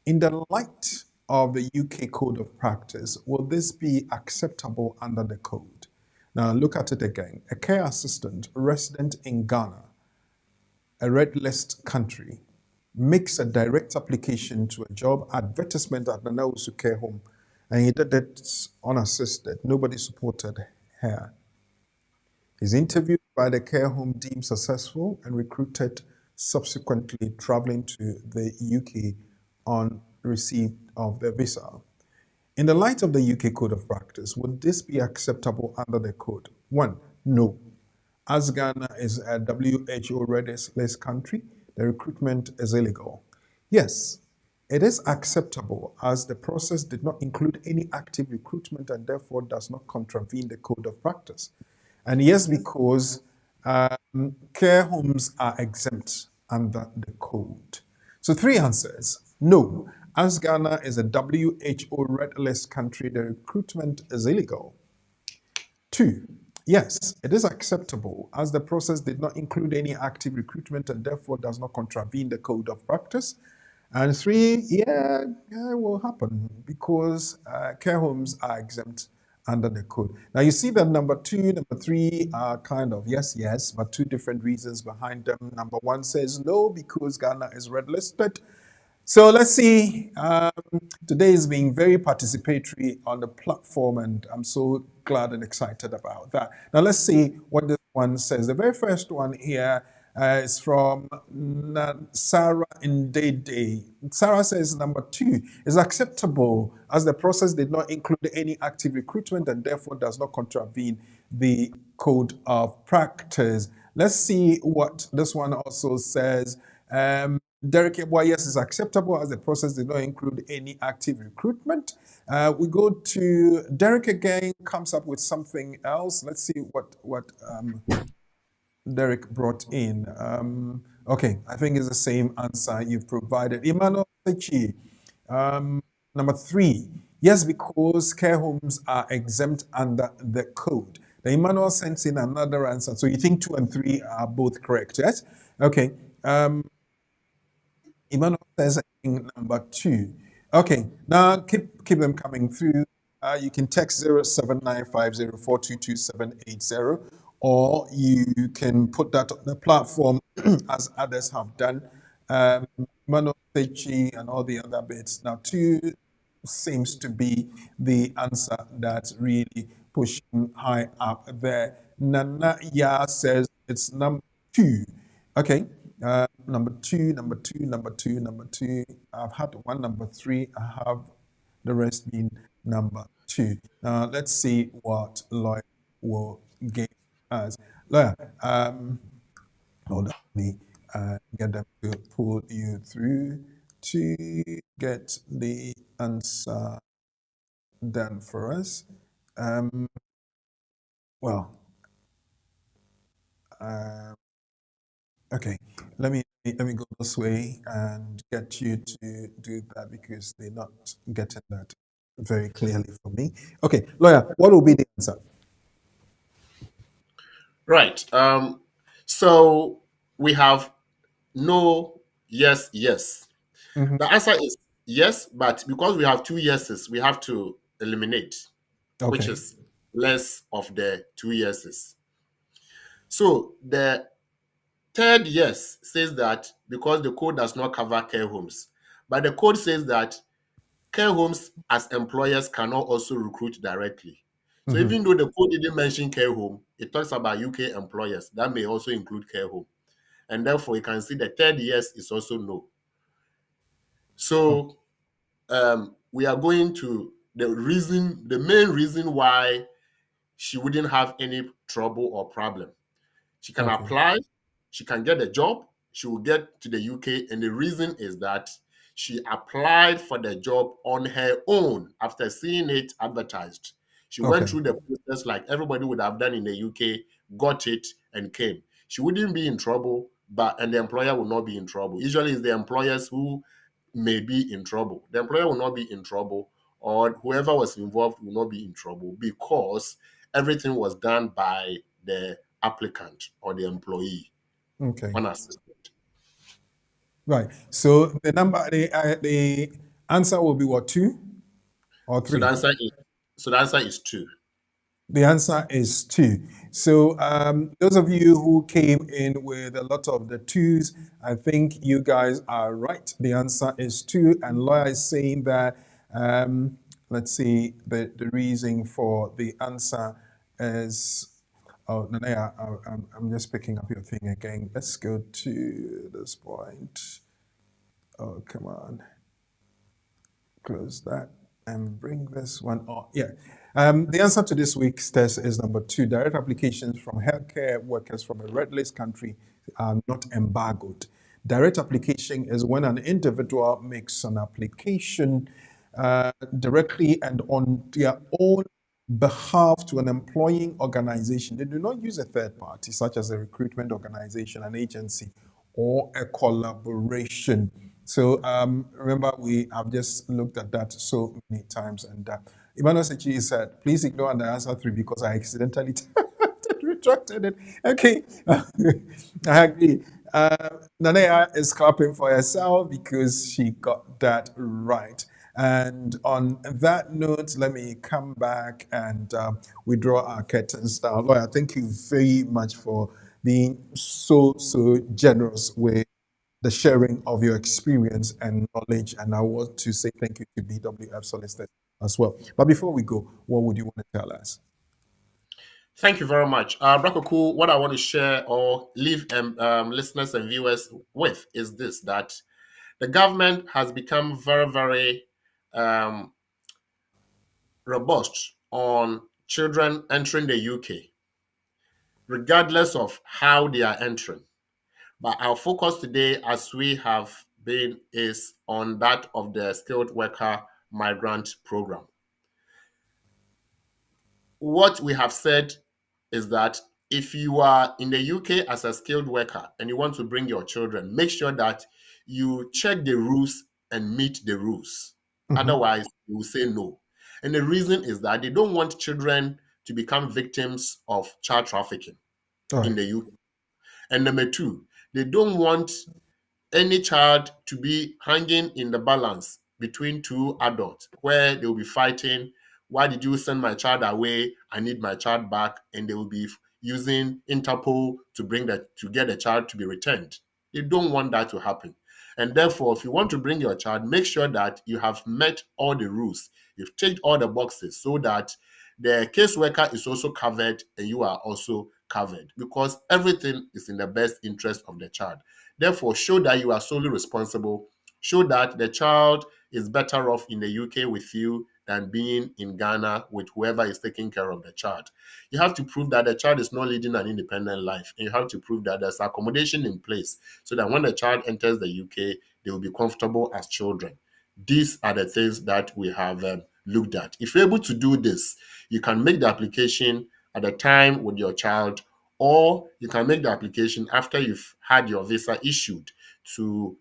In the light of the UK Code of Practice, will this be acceptable under the code? Now look at it again. A care assistant resident in Ghana, a red list country, makes a direct application to a job advertisement at the Owusu care home, and he did it unassisted. Nobody supported her. He's interviewed by the care home, deemed successful, and recruited, subsequently traveling to the UK on receipt of their visa. In the light of the UK Code of Practice, would this be acceptable under the code? 1, no. As Ghana is a WHO red list country, the recruitment is illegal. Yes, it is acceptable as the process did not include any active recruitment and therefore does not contravene the Code of Practice. And yes, because care homes are exempt under the code. So 3 answers. No, as Ghana is a WHO red list country, the recruitment is illegal. 2, yes, it is acceptable as the process did not include any active recruitment and therefore does not contravene the Code of Practice. And 3, yeah, it will happen because care homes are exempt under the code. Now you see that number 2, number 3 are kind of yes, but 2 different reasons behind them. Number 1 says no because Ghana is red listed. So let's see. Today is being very participatory on the platform, and I'm so glad and excited about that. Now let's see what this one says. The very first one here is from Sarah Ndede. Sarah says number 2 is acceptable as the process did not include any active recruitment and therefore does not contravene the Code of Practice. Let's see what this one also says. Derek, well, yes, is acceptable as the process did not include any active recruitment. We go to Derek again, comes up with something else. Let's see what Derek brought in. Okay, I think it's the same answer you've provided. Emmanuel Sechi, number 3, yes, because care homes are exempt under the code. The Emmanuel sends in another answer. So you think 2 and 3 are both correct, yes? Okay. Emmanuel says number 2. Okay, now keep them coming through. You can text 0795042278, or you can put that on the platform as others have done. Emmanuel Sechi and all the other bits. Now 2 seems to be the answer that's really pushing high up there. Nana Ya says it's number 2. Okay. Number two, number two, number two, number two. I've had one number three. I have the rest being number two. Now let's see what lawyer will give us. Lawyer, hold on, let me get them to pull you through to get the answer done for us. Well, okay, let me go this way and get you to do that because they're not getting that very clearly for me. Okay, lawyer, what will be the answer? Right. So we have no, yes, yes. Mhm. The answer is yes, but because we have two yeses, we have to eliminate, which Okay, is less of the two yeses. So the third yes says that because the code does not cover care homes, but the code says that care homes as employers cannot also recruit directly. So Mhm. even though the code didn't mention care home, it talks about UK employers. That may also include care home. And therefore, you can see the third yes is also no. Oh, So we are going to the main reason why she wouldn't have any trouble or problem. She can okay, apply, she can get a job, she will get to the UK. And the reason is that she applied for the job on her own after seeing it advertised. She went okay, through the process like everybody would have done in the UK, got it, and came. She wouldn't be in trouble, and the employer will not be in trouble. Usually, it's the employers who may be in trouble. The employer will not be in trouble, or whoever was involved will not be in trouble because everything was done by the applicant or the employee okay. unassisted. Right. So the answer will be what, two or So the three? answer is two. The answer is two. So, those of you who came in with a lot of the twos, I think you guys are right. The answer is two. And lawyer is saying that, let's see, the reason for the answer is, oh, no, no, yeah, I'm just picking up your thing again. Let's go to this point. Oh, come on. Close that and bring this one on. Yeah. The answer to this week's test is number two. Direct applications from healthcare workers from a red list country are not embargoed. Direct application is when an individual makes an application directly and on their own behalf to an employing organization. They do not use a third party, such as a recruitment organization, an agency, or a collaboration. So remember, we have just looked at that so many times. And Emmanuel Sechi said, please ignore the answer three because I accidentally retracted it. Okay, I agree. Nanea is clapping for herself because she got that right. And on that note, let me come back and we draw our curtains down. Lawyer, thank you very much for being so generous with the sharing of your experience and knowledge. And I want to say thank you to BWF Solicitors as well. But before we go, what would you want to tell us? Thank you very much. Kwaku, what I want to share or leave listeners and viewers with is this, that the government has become very, very robust on children entering the UK, regardless of how they are entering. But our focus today, as we have been, is on that of the Skilled Worker Migrant Program. What we have said is that if you are in the UK as a skilled worker and you want to bring your children, make sure that you check the rules and meet the rules. Mhm. Otherwise, you will say no. And the reason is that they don't want children to become victims of child trafficking All in right. the UK. And number two, they don't want any child to be hanging in the balance between two adults where they'll be fighting. Why did you send my child away? I need my child back. And they will be using Interpol to get the child to be returned. They don't want that to happen. And therefore, if you want to bring your child, make sure that you have met all the rules. You've ticked all the boxes so that the caseworker is also covered and you are also covered, because everything is in the best interest of the child. Therefore, show that you are solely responsible. Show that the child is better off in the UK with you than being in Ghana with whoever is taking care of the child. You have to prove that the child is not leading an independent life. And you have to prove that there's accommodation in place so that when the child enters the UK, they will be comfortable as children. These are the things that we have looked at. If you're able to do this, you can make the application at the time with your child, or you can make the application after you've had your visa issued to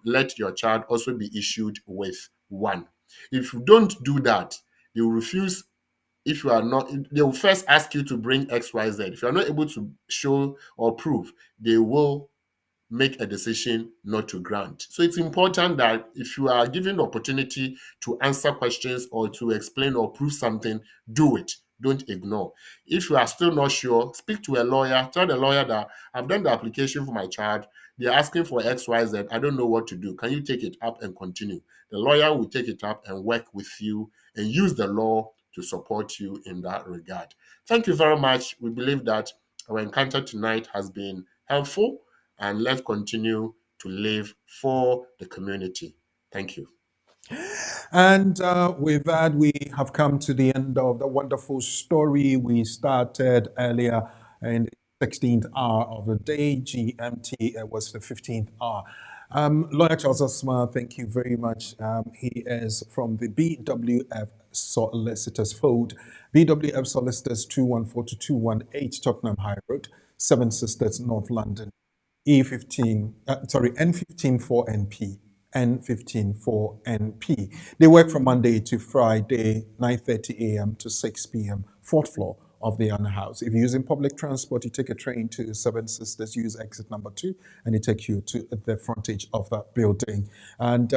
let your child also be issued with one. If you don't do that, they will refuse. If you are not, they will first ask you to bring XYZ. If you are not able to show or prove, they will make a decision not to grant. So it's important that if you are given the opportunity to answer questions or to explain or prove something, do it. Don't ignore. If you are still not sure, speak to a lawyer. Tell the lawyer that I've done the application for my child. They're asking for XYZ. I don't know what to do. Can you take it up and continue? The lawyer will take it up and work with you and use the law to support you in that regard. Thank you very much. We believe that our encounter tonight has been helpful, and let's continue to live for the community. Thank you. And with that, we have come to the end of the wonderful story we started earlier in the 16th hour of the day. GMT, it was the 15th hour. Lawyer Charles Asmah, thank you very much. He is from the BWF Solicitors fold. BWF Solicitors 214 to 218 Tottenham High Road, Seven Sisters, North London. N15 4NP. N15 4NP. They work from Monday to Friday, 9:30 a.m. to 6 p.m., fourth floor of the Anna House. If you're using public transport, you take a train to Seven Sisters, use exit number 2, and it takes you to the frontage of that building. And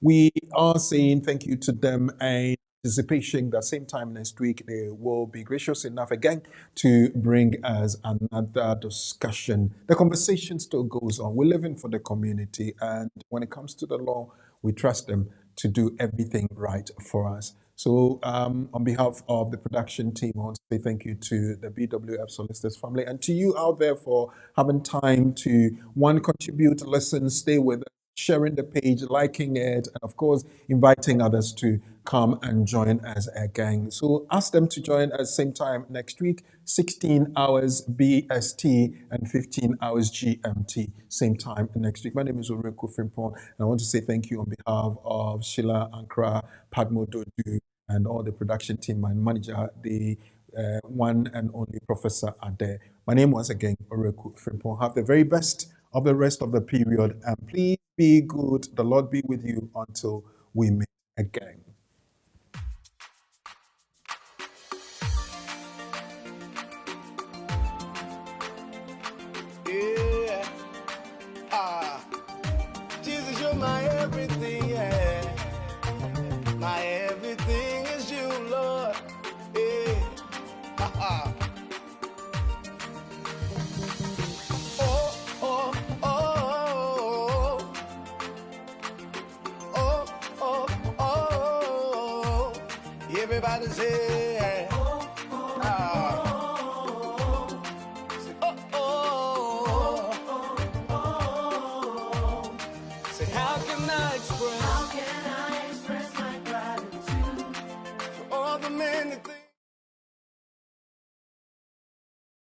we are saying thank you to them, and anticipation that same time next week they will be gracious enough again to bring us another discussion. The conversation still goes on. We're living for the community, and when it comes to the law, we trust them to do everything right for us. So on behalf of the production team, I want to say thank you to the BWF Solicitors family and to you out there for having time to, one, contribute, listen, stay with us, sharing the page, liking it, and of course, inviting others to come and join us again. So ask them to join us same time next week, 16 hours BST and 15 hours GMT, same time next week. My name is Kwaku Owusu Frimpong, and I want to say thank you on behalf of Sheila Ankara, Padmo Dodu, and all the production team and manager, the one and only Professor Ade. My name once again, Kwaku Owusu Frimpong. Have the very best of the rest of the period, and please be good. The Lord be with you until we meet again. Yeah. Jesus, you're my everything, yeah. My everything is you, Lord. Yeah. Oh, oh, oh. Oh, oh, oh. Everybody say